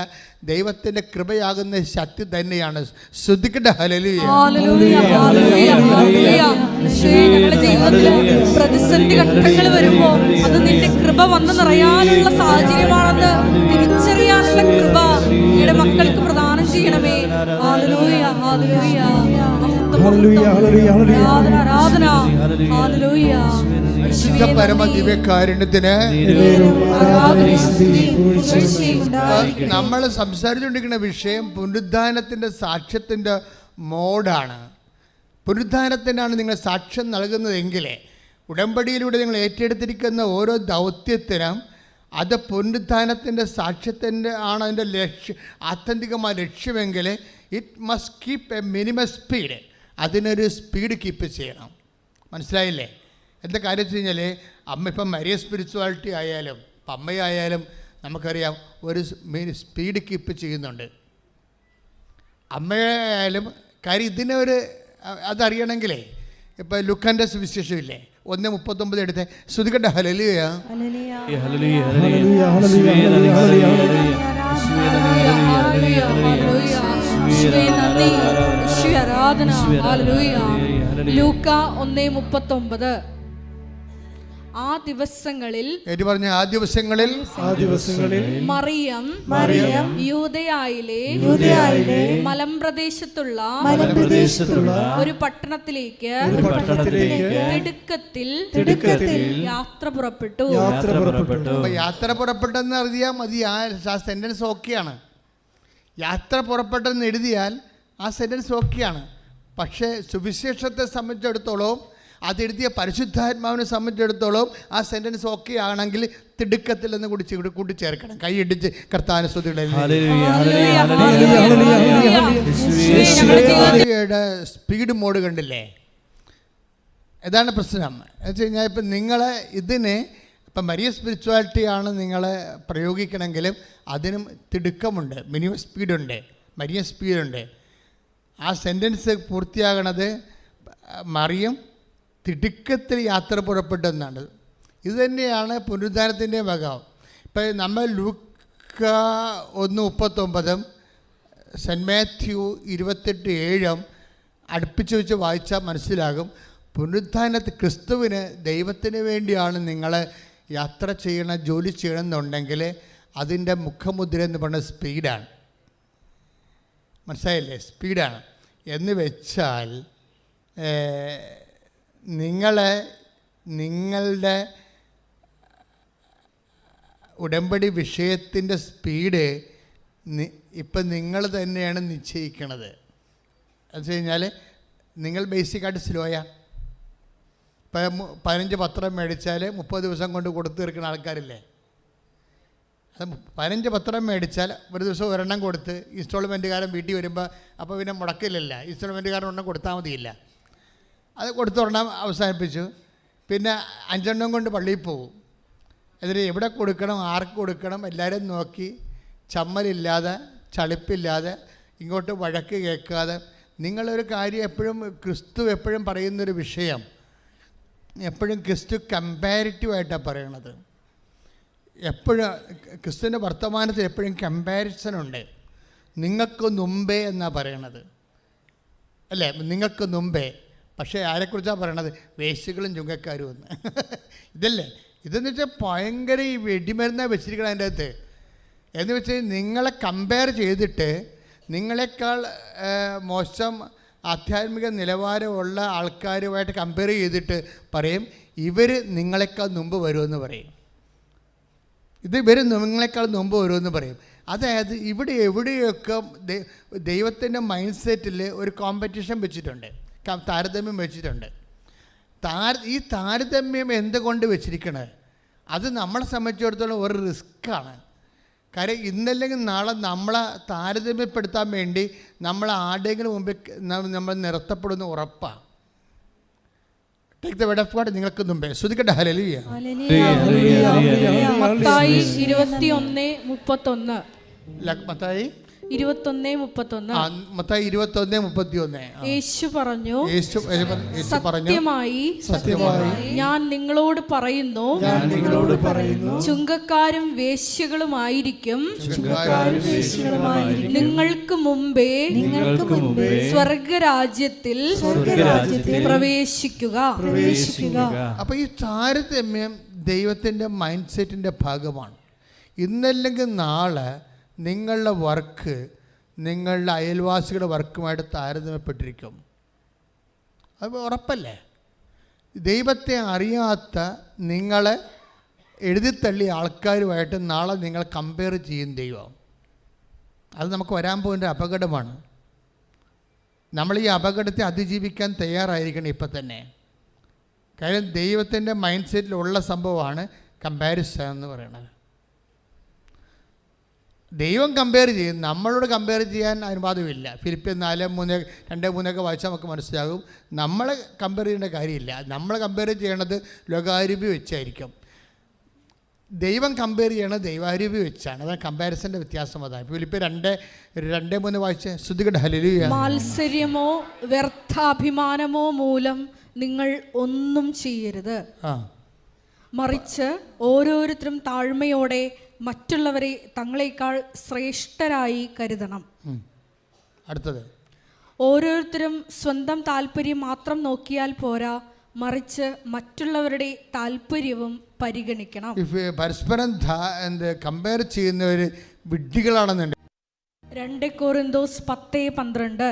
S1: ദൈവത്തിൻ്റെ കൃപയാകുന്ന ശക്തി തന്നെയാണ്. ശ്രദ്ധിക്കട്ടെ. ഹല്ലേലൂയ.
S2: പ്രതിസന്ധി ഘട്ടങ്ങൾ വരുമ്പോൾ അത് നിന്റെ കൃപ വന്നു നിറയാനുള്ള സാഹചര്യമാണെന്ന് തിരിച്ചറിയാനുള്ള കൃപ നിങ്ങളുടെ മക്കൾക്ക് പ്രദാനം ചെയ്യണമേ. ഹല്ലേലൂയ, ഹല്ലേലൂയ, ആരാധന, ഹല്ലേലൂയ.
S1: പരമദിവ്യകാരുണ്യത്തിന് നമ്മൾ സംസാരിച്ചുകൊണ്ടിരിക്കുന്ന വിഷയം പുനരുദ്ധാനത്തിൻ്റെ സാക്ഷ്യത്തിൻ്റെ മോഡാണ്. പുനരുദ്ധാനത്തിനാണ് നിങ്ങൾ സാക്ഷ്യം നൽകുന്നതെങ്കിൽ ഉടമ്പടിയിലൂടെ നിങ്ങൾ ഏറ്റെടുത്തിരിക്കുന്ന ഓരോ ദൗത്യത്തിനും അത് പുനരുദ്ധാനത്തിൻ്റെ സാക്ഷ്യത്തിൻ്റെ ആണ് അതിൻ്റെ ആത്യന്തികമായ ലക്ഷ്യമെങ്കിൽ it must keep a minimum speed. അതിനൊരു സ്പീഡ് കീപ്പ് ചെയ്യണം. മനസ്സിലായില്ലേ? എന്താ കാര്യം വെച്ച് കഴിഞ്ഞാൽ ഇപ്പം മരിയ സ്പിരിച്വാലിറ്റി ആയാലും ഇപ്പം അമ്മയായാലും നമുക്കറിയാം ഒരു സ്പീഡ് കീപ്പ് ചെയ്യുന്നുണ്ട്. അമ്മയായാലും കാര്യം ഇതിനൊരു അതറിയണമെങ്കിലേ ഇപ്പം ലുക്കാൻ്റെ സുവിശേഷമില്ലേ 1:39 എടുത്ത് ശ്രുതികട്ടെ. ഹല്ലേലൂയ,
S2: ലൂക്ക 1:39. ആ ദിവസങ്ങളിൽ മറിയം യൂദയായിലെ മലമ്പ്രദേശത്തുള്ള ഒരു പട്ടണത്തിലേക്ക് തിടുക്കത്തിൽ യാത്ര പുറപ്പെട്ടു.
S1: യാത്ര പുറപ്പെട്ടെന്ന് അറിയാം. മതി, ആ സെന്റൻസ് ഓക്കെയാണ്. യാത്ര പുറപ്പെട്ടെന്ന് എഴുതിയാൽ ആ സെന്റൻസ് ഓക്കെയാണ്. പക്ഷേ സുവിശേഷത്തെ സംബന്ധിച്ചിടത്തോളം അതെഴുതിയ പരിശുദ്ധാത്മാവിനെ സംബന്ധിച്ചിടത്തോളം ആ സെന്റൻസ് ഓക്കെ ആണെങ്കിൽ തിടുക്കത്തിൽ എന്ന് കൂട്ടിച്ചേർക്കണം. കൈയിടിച്ച് കർത്താവിനെ സ്തുതിയുടെ സ്പീഡ് മോഡ് കണ്ടില്ലേ? ഇതാണ് പ്രശ്നം. എന്ന് വെച്ച് കഴിഞ്ഞാൽ ഇപ്പം നിങ്ങളെ ഇതിന് ഇപ്പം മരിയ സ്പിരിച്വാലിറ്റിയാണ് നിങ്ങളെ പ്രയോഗിക്കണമെങ്കിലും അതിനും തിടുക്കമുണ്ട്, മിനിമം സ്പീഡുണ്ട്, മരിയ സ്പീഡുണ്ട്. ആ സെൻറ്റൻസ് പൂർത്തിയാകണത് മറിയം തിടുക്കത്തിൽ യാത്ര പുറപ്പെട്ടെന്നാണ്. ഇത് തന്നെയാണ് പുനരുദ്ധാനത്തിൻ്റെ ഭാഗം. ഇപ്പം നമ്മൾ ലൂക്ക 1:39 സെൻറ്റ് മാത്യു 28:7 അടുപ്പിച്ച് വെച്ച് വായിച്ചാൽ മനസ്സിലാകും. പുനരുദ്ധാനത്തിൽ ക്രിസ്തുവിന് ദൈവത്തിന് വേണ്ടിയാണ് നിങ്ങൾ യാത്ര ചെയ്യണം, ജോലി ചെയ്യണം എന്നുണ്ടെങ്കിൽ അതിൻ്റെ മുഖമുദ്ര എന്ന് പറയുന്നത് സ്പീഡാണ്. മനസ്സിലായില്ലേ? സ്പീഡാണ് എന്ന് വെച്ചാൽ നിങ്ങളുടെ ഉടമ്പടി വിഷയത്തിൻ്റെ സ്പീഡ് ഇപ്പം നിങ്ങൾ തന്നെയാണ് നിശ്ചയിക്കണത്. എന്ന് വെച്ച് കഴിഞ്ഞാൽ നിങ്ങൾ ബേസിക്കായിട്ട് സ്ലോയാണ്. ഇപ്പം 15 പത്രം മേടിച്ചാൽ 30 ദിവസം കൊണ്ട് കൊടുത്തു തീർക്കുന്ന ആൾക്കാരില്ലേ? അത് 15 പത്രം മേടിച്ചാൽ ഒരു ദിവസം ഒരെണ്ണം കൊടുത്ത് ഇൻസ്റ്റാൾമെൻറ്റുകാരൻ വീട്ടിൽ വരുമ്പോൾ അപ്പോൾ പിന്നെ മുടക്കില്ലല്ല, ഇൻസ്റ്റാൾമെൻറ്റുകാരൻ ഒരെണ്ണം കൊടുത്താൽ മതിയില്ല. അത് കൊടുത്തൊരെണ്ണം അവസാനിപ്പിച്ചു. പിന്നെ 5 എണ്ണം കൊണ്ട് പള്ളിയിൽ പോകും. എന്നിട്ട് എവിടെ കൊടുക്കണം, ആർക്ക് കൊടുക്കണം എല്ലാവരും നോക്കി, ചമ്മലില്ലാതെ ചളിപ്പില്ലാതെ ഇങ്ങോട്ട് വഴക്ക് കേൾക്കാതെ. നിങ്ങളൊരു കാര്യം എപ്പോഴും ക്രിസ്തു എപ്പോഴും പറയുന്നൊരു വിഷയം, എപ്പോഴും ക്രിസ്തു കമ്പാരിറ്റീവായിട്ടാണ് പറയണത്. എപ്പോഴും ക്രിസ്തുവിൻ്റെ വർത്തമാനത്തിൽ എപ്പോഴും കമ്പാരിസനുണ്ട്. നിങ്ങൾക്ക് മുമ്പേ എന്നാണ് പറയണത് അല്ലേ, നിങ്ങൾക്ക് മുമ്പേ. പക്ഷേ ആരെക്കുറിച്ചാണ് പറയണത്? വേശ്യകളും ചുങ്കക്കാരും എന്ന്. ഇതല്ലേ ഇതെന്ന് വെച്ചാൽ ഭയങ്കര ഈ വെടിമരുന്നാണ് വെച്ചിരിക്കണം അതിൻ്റെ അകത്ത്. എന്ന് വെച്ചാൽ നിങ്ങളെ കമ്പയർ ചെയ്തിട്ട് നിങ്ങളെക്കാൾ മോശം ആധ്യാത്മിക നിലവാരമുള്ള ആൾക്കാരുമായിട്ട് കമ്പയർ ചെയ്തിട്ട് പറയും ഇവർ നിങ്ങളെക്കാൾ മുമ്പ് വരുമെന്ന് പറയും, ഇത് ഇവർ നിങ്ങളെക്കാൾ മുമ്പ് വരുമെന്ന് പറയും. അതായത് ഇവിടെ എവിടെയൊക്കെ ദൈവത്തിൻ്റെ മൈൻഡ് സെറ്റിൽ ഒരു കോമ്പറ്റീഷൻ വെച്ചിട്ടുണ്ട്, താരതമ്യം വെച്ചിട്ടുണ്ട്. ഈ താരതമ്യം എന്തുകൊണ്ട് വെച്ചിരിക്കണത്? അത് നമ്മളെ സംബന്ധിച്ചിടത്തോളം ഒരു റിസ്ക്കാണ്. കാര്യം ഇന്നല്ലെങ്കിൽ നാളെ നമ്മളെ താരതമ്യപ്പെടുത്താൻ വേണ്ടി നമ്മൾ ആരുടെയെങ്കിലും മുമ്പിൽ നമ്മൾ നിർത്തപ്പെടുന്ന ഉറപ്പാണ്. Take the word of God. നിങ്ങൾക്ക് മുമ്പേ ശ്രുതിക്കട്ടെ ഹല്ലേലൂയ.
S2: മത്തായി 21:31.
S1: മത്തായി
S2: 21:31. യേശു പറഞ്ഞു, സത്യമായി ഞാൻ നിങ്ങളോട് പറയുന്നു, ചുങ്കക്കാരും വേശ്യകളുമായിരിക്കും നിങ്ങൾക്ക് മുമ്പേ സ്വർഗരാജ്യത്തിൽ പ്രവേശിക്കുക.
S1: അപ്പൊ ഈ താരതമ്യം ദൈവത്തിൻ്റെ മൈൻഡ് സെറ്റിൻ്റെ ഭാഗമാണ്. ഇന്നല്ലെങ്കിൽ നാളെ നിങ്ങളുടെ വർക്ക് നിങ്ങളുടെ അയൽവാസികളുടെ വർക്കുമായിട്ട് താരതമ്യപ്പെട്ടിരിക്കും. അത് ഉറപ്പല്ലേ? ദൈവത്തെ അറിയാത്ത നിങ്ങളെ എഴുതിത്തള്ളിയ ആൾക്കാരുമായിട്ട് നാളെ നിങ്ങൾ കമ്പയർ ചെയ്യും ദൈവം. അത് നമുക്ക് വരാൻ പോകുന്ന അപകടമാണ്. നമ്മൾ ഈ അപകടത്തെ അതിജീവിക്കാൻ തയ്യാറായിരിക്കണം ഇപ്പം തന്നെ. കാര്യം ദൈവത്തിൻ്റെ മൈൻഡ് സെറ്റിലുള്ള സംഭവമാണ് കമ്പാരിസൺ എന്ന് പറയുന്നത്. ദൈവം കമ്പയർ ചെയ്യും, നമ്മളോട് കമ്പയർ ചെയ്യാൻ അനുവാദമില്ല. ഫിലിപ്പിയർ 4:2-3 വായിച്ചാൽ നമുക്ക് മനസ്സിലാകും. നമ്മളെ കമ്പയർ ചെയ്യേണ്ട കാര്യമില്ല. നമ്മൾ കമ്പയർ ചെയ്യണത് ലോകാരൂപി വെച്ചായിരിക്കും. ദൈവം കമ്പയർ ചെയ്യണത് ദൈവാരൂപി വെച്ചാണ്. അതാണ് കമ്പാരിസൻ്റെ വ്യത്യാസം. അതാണ് ഫിലിപ്പിയർ 2:3 വായിച്ച് ശ്രുതികട്ടെ ഹല്ലേലൂയ.
S2: മാത്സര്യമോ വ്യർത്ഥാഭിമാനമോ മൂലം നിങ്ങൾ ഒന്നും ചെയ്യരുത്, മറിച്ച് ഓരോരുത്തരും താഴ്മയോടെ മറ്റുള്ളവരെ തങ്ങളെക്കാൾ ശ്രേഷ്ഠരായി കരുതണം.
S1: അടുത്തത്,
S2: ഓരോരുത്തരും സ്വന്തം താല്പര്യം മാത്രം നോക്കിയാൽ പോരാ, മറിച്ച് മറ്റുള്ളവരുടെ താല്പര്യവും പരിഗണിക്കണം.
S1: പരസ്പരം കമ്പയർ ചെയ്യുന്നവർ വിഡ്ഢികളാണെന്നുണ്ട്.
S2: 2 Korinthos
S1: 10:12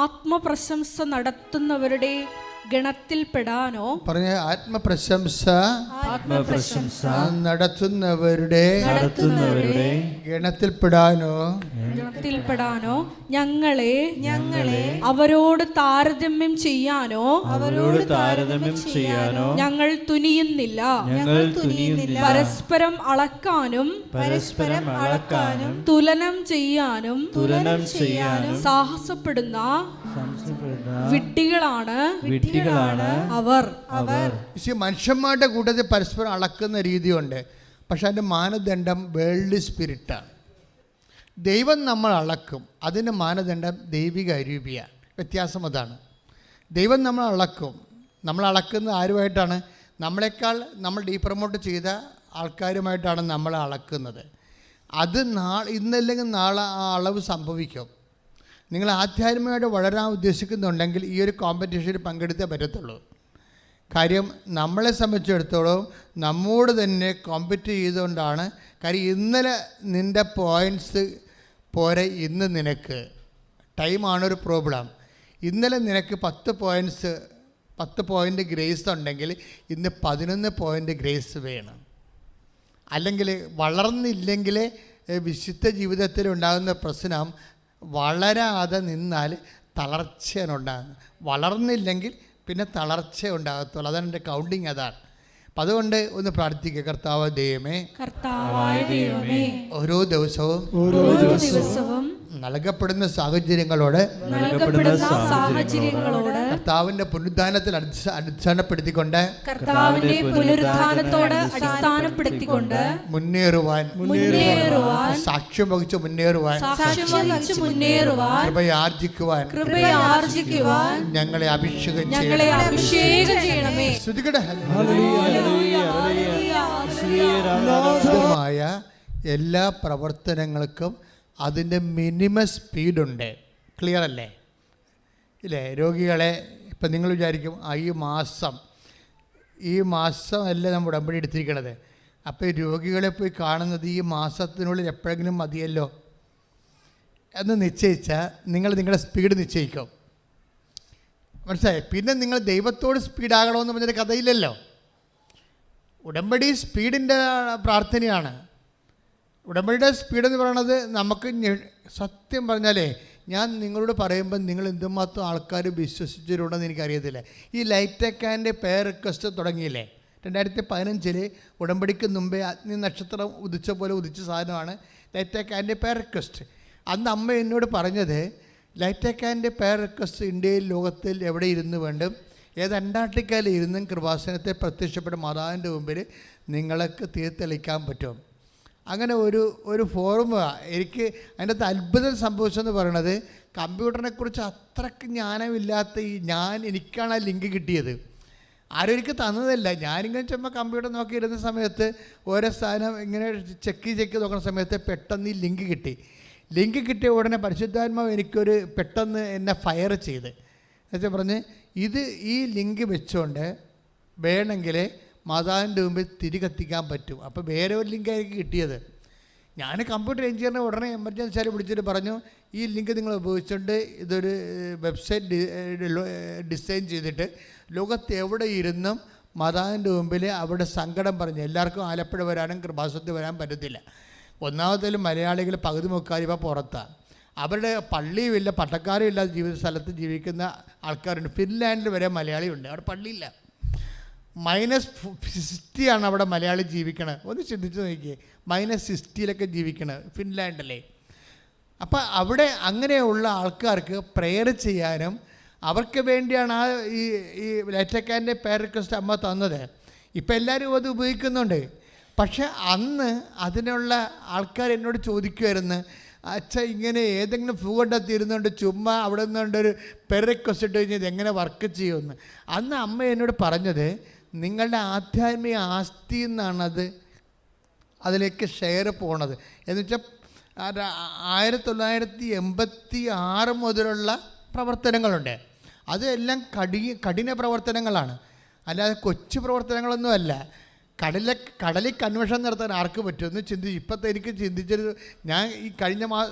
S2: ആത്മപ്രശംസ നടത്തുന്നവരുടെ ഗണത്തിൽപ്പെടാനോ,
S1: പറഞ്ഞ ആത്മപ്രശംസ നടത്തുന്നവരുടെ ഗണത്തിൽപ്പെടാനോ ഞങ്ങളെ അവരോട് താരതമ്യം ചെയ്യാനോ ഞങ്ങൾ തുനിയുന്നില്ല. പരസ്പരം അളക്കാനും തുലനം ചെയ്യാനും സാഹസപ്പെടുന്ന വിഡ്ഢികളാണ് അവർ. മനുഷ്യന്മാരുടെ കൂട്ടത്തിൽ പരസ്പരം അളക്കുന്ന രീതിയുണ്ട്. പക്ഷെ അതിൻ്റെ മാനദണ്ഡം വേൾഡ് സ്പിരിറ്റാണ്. ദൈവം നമ്മൾ അളക്കും, അതിൻ്റെ മാനദണ്ഡം ദൈവിക അരൂപിയാണ്. വ്യത്യാസം അതാണ്. ദൈവം നമ്മൾ അളക്കും. നമ്മൾ അളക്കുന്നത് ആരുമായിട്ടാണ്? നമ്മളെക്കാൾ നമ്മൾ ഡീപ്രമോട്ട് ചെയ്ത ആൾക്കാരുമായിട്ടാണ് നമ്മൾ അളക്കുന്നത്. അത് ഇന്നല്ലെങ്കിൽ നാളെ ആ അളവ് സംഭവിക്കും. നിങ്ങൾ ആധ്യാത്മികമായിട്ട് വളരാൻ ഉദ്ദേശിക്കുന്നുണ്ടെങ്കിൽ ഈ ഒരു കോമ്പറ്റീഷനിൽ പങ്കെടുത്തേ പറ്റത്തുള്ളൂ. കാര്യം നമ്മളെ സംബന്ധിച്ചിടത്തോളം നമ്മോട് തന്നെ കോമ്പറ്റ് ചെയ്തുകൊണ്ടാണ്. കാര്യം ഇന്നലെ നിൻ്റെ പോയിൻറ്റ്സ് പോരെ, ഇന്ന് നിനക്ക് ടൈമാണൊരു പ്രോബ്ലം. ഇന്നലെ നിനക്ക് 10 പോയിൻ്റ് ഗ്രേസ് ഉണ്ടെങ്കിൽ ഇന്ന് 11 പോയിൻ്റ് ഗ്രേസ് വേണം. അല്ലെങ്കിൽ വളർന്നില്ലെങ്കിൽ വിശുദ്ധ ജീവിതത്തിൽ ഉണ്ടാകുന്ന പ്രശ്നം വളരാതെ നിന്നാൽ തളർച്ചയുണ്ടാകും. വളർന്നില്ലെങ്കിൽ പിന്നെ തളർച്ച ഉണ്ടാകത്തുള്ളൂ. അതാണ് എൻ്റെ കൗണ്ടിങ്. അതാണ് അപ്പം അതുകൊണ്ട് ഒന്ന് പ്രാർത്ഥിക്കുക, കർത്താവ് ദൈവമേ,
S2: കർത്താവായ ദൈവമേ,
S1: ഓരോ ദിവസവും നൽകപ്പെടുന്ന സാഹചര്യങ്ങളോട് കർത്താവിന്റെ പുനരുദ്ധാനത്തിൽ അടിസ്ഥാനപ്പെടുത്തിക്കൊണ്ട്
S2: അടിസ്ഥാനപ്പെടുത്തിക്കൊണ്ട്
S1: മുന്നേറുവാൻ സാക്ഷ്യം വഹിച്ച് മുന്നേറുവാൻ കൃപയാർജിക്കുവാൻ ഞങ്ങളെ അഭിഷേകം ചെയ്യണമേ. എല്ലാ പ്രവർത്തനങ്ങൾക്കും അതിൻ്റെ മിനിമം സ്പീഡുണ്ട്. ക്ലിയർ അല്ലേ? ഇല്ലേ? രോഗികളെ ഇപ്പം നിങ്ങൾ വിചാരിക്കും ഈ മാസം അല്ലേ നമ്മൾ ഉടമ്പടി എടുത്തിരിക്കണത്, അപ്പോൾ ഈ രോഗികളെ പോയി കാണുന്നത് ഈ മാസത്തിനുള്ളിൽ എപ്പോഴെങ്കിലും മതിയല്ലോ എന്ന് നിശ്ചയിച്ചാൽ നിങ്ങളുടെ സ്പീഡ് നിശ്ചയിക്കും. മനസ്സിലായി? പിന്നെ നിങ്ങൾ ദൈവത്തോട് സ്പീഡാകണമെന്ന് പറഞ്ഞൊരു കഥയില്ലല്ലോ. ഉടമ്പടി സ്പീഡിൻ്റെ പ്രാർത്ഥനയാണ്. ഉടമ്പടിയുടെ സ്പീഡെന്ന് പറയണത് നമുക്ക് സത്യം പറഞ്ഞാലേ, ഞാൻ നിങ്ങളോട് പറയുമ്പോൾ നിങ്ങൾ എന്തുമാത്രം ആൾക്കാർ വിശ്വസിച്ചിട്ടുണ്ടെന്ന് എനിക്കറിയത്തില്ല. ഈ ലൈറ്റ് ആൻഡ് പെയർ റിക്വസ്റ്റ് തുടങ്ങിയില്ലേ 2015 ഉടമ്പടിക്ക് മുമ്പേ അഗ്നി നക്ഷത്രം ഉദിച്ച പോലെ ഉദിച്ച സാധനമാണ് ലൈറ്റ് ആൻഡ് പെയർ റിക്വസ്റ്റ്. അന്ന് അമ്മ എന്നോട് പറഞ്ഞത്, ലൈറ്റ് ആൻഡ് പെയർ റിക്വസ്റ്റ് ഇന്ത്യയിൽ ലോകത്തിൽ എവിടെ ഇരുന്ന് വേണ്ടും, ഏത് അന്റാർട്ടിക്കയിൽ ഇരുന്നും കൃപാസനത്തെ പ്രത്യക്ഷപ്പെട്ട മാതാവിൻ്റെ മുമ്പിൽ നിങ്ങൾക്ക് തീർത്തെളിക്കാൻ പറ്റും. അങ്ങനെ ഒരു ഫോർമുല എനിക്ക് അതിൻ്റെ അകത്ത് അത്ഭുതം സംഭവിച്ചെന്ന് പറയണത്, കമ്പ്യൂട്ടറിനെക്കുറിച്ച് അത്രയ്ക്ക് ജ്ഞാനമില്ലാത്ത എനിക്കാണ് ആ ലിങ്ക് കിട്ടിയത്. ആരും എനിക്ക് തന്നതല്ല. ഞാനിങ്ങനെ ചുമ്മാ കമ്പ്യൂട്ടർ നോക്കിയിരുന്ന സമയത്ത് ഓരോ സാധനം ഇങ്ങനെ ചെക്ക് നോക്കുന്ന സമയത്ത് പെട്ടെന്ന് ഈ ലിങ്ക് കിട്ടിയ ഉടനെ പരിശുദ്ധാത്മാവ് എനിക്കൊരു പെട്ടെന്ന് എന്നെ ഫയർ ചെയ്ത് എന്നുവെച്ചാൽ പറഞ്ഞ്, ഈ ലിങ്ക് വെച്ചുകൊണ്ട് വേണമെങ്കിൽ മാതാവിൻ്റെ മുമ്പിൽ തിരികെത്തിക്കാൻ പറ്റും. അപ്പോൾ വേറെ ഒരു ലിങ്കായിരിക്കും കിട്ടിയത്. ഞാൻ കമ്പ്യൂട്ടർ എഞ്ചിനീയറിനെ ഉടനെ എമർജൻസിയായി വിളിച്ചിട്ട് പറഞ്ഞു, ഈ ലിങ്ക് നിങ്ങൾ ഉപയോഗിച്ചുകൊണ്ട് ഇതൊരു വെബ്സൈറ്റ് ഡിസൈൻ ചെയ്തിട്ട് ലോകത്ത് എവിടെ ഇരുന്നും മാതാവിൻ്റെ മുമ്പിൽ അവിടെ സങ്കടം പറഞ്ഞ്, എല്ലാവർക്കും ആലപ്പുഴ വരാനും കൃപാസനത്തിൽ വരാൻ പറ്റത്തില്ല. ഒന്നാമത്തേലും മലയാളികൾ പകുതി മുക്കാൽ ഇപ്പോൾ പുറത്താണ്. അവരുടെ പള്ളിയുമില്ല, പട്ടക്കാരും ഇല്ലാത്ത ജീവിത സ്ഥലത്ത് ജീവിക്കുന്ന ആൾക്കാരുണ്ട്. ഫിൻലാൻഡിൽ വരെ മലയാളിയുണ്ട്, അവിടെ പള്ളിയില്ല. -60 അവിടെ മലയാളി ജീവിക്കണത്. ഒന്ന് ചിന്തിച്ച് നോക്കിയേ, -60 ജീവിക്കണത് ഫിൻലാൻഡിലെ. അപ്പം അവിടെ അങ്ങനെയുള്ള ആൾക്കാർക്ക് പ്രെയർ ചെയ്യാനും അവർക്ക് വേണ്ടിയാണ് ഈ ലെറ്റക്കാൻ്റെ പെയർ റിക്വസ്റ്റ് അമ്മ തന്നത്. ഇപ്പം എല്ലാവരും അത് ഉപയോഗിക്കുന്നുണ്ട്. പക്ഷെ അന്ന് അതിനുള്ള ആൾക്കാർ എന്നോട് ചോദിക്കുമായിരുന്നു, അച്ഛാ ഇങ്ങനെ ഏതെങ്കിലും ഫ്ലൂ കണ്ടെത്തിയിരുന്നുകൊണ്ട് ചുമ്മാ അവിടെ നിന്നുകൊണ്ടൊരു പെയർ റിക്വസ്റ്റ് ഇട്ട് കഴിഞ്ഞാൽ ഇതെങ്ങനെ വർക്ക് ചെയ്യുമെന്ന്. അന്ന് അമ്മ എന്നോട് പറഞ്ഞത്, നിങ്ങളുടെ ആധ്യാത്മിക ആസ്തി എന്നാണത് അതിലേക്ക് ഷെയർ പോണത്. എന്ന് വെച്ചാൽ 1986 മുതലുള്ള പ്രവർത്തനങ്ങളുണ്ട്. അതെല്ലാം കഠിന പ്രവർത്തനങ്ങളാണ്, അല്ലാതെ കൊച്ചു പ്രവർത്തനങ്ങളൊന്നുമല്ല. കടലിൽ കൺവെൻഷൻ നടത്താൻ ആർക്ക് പറ്റുമെന്ന് ചിന്തിച്ച് ഇപ്പോഴത്തെ എനിക്ക് ചിന്തിച്ചൊരു, ഞാൻ ഈ കഴിഞ്ഞ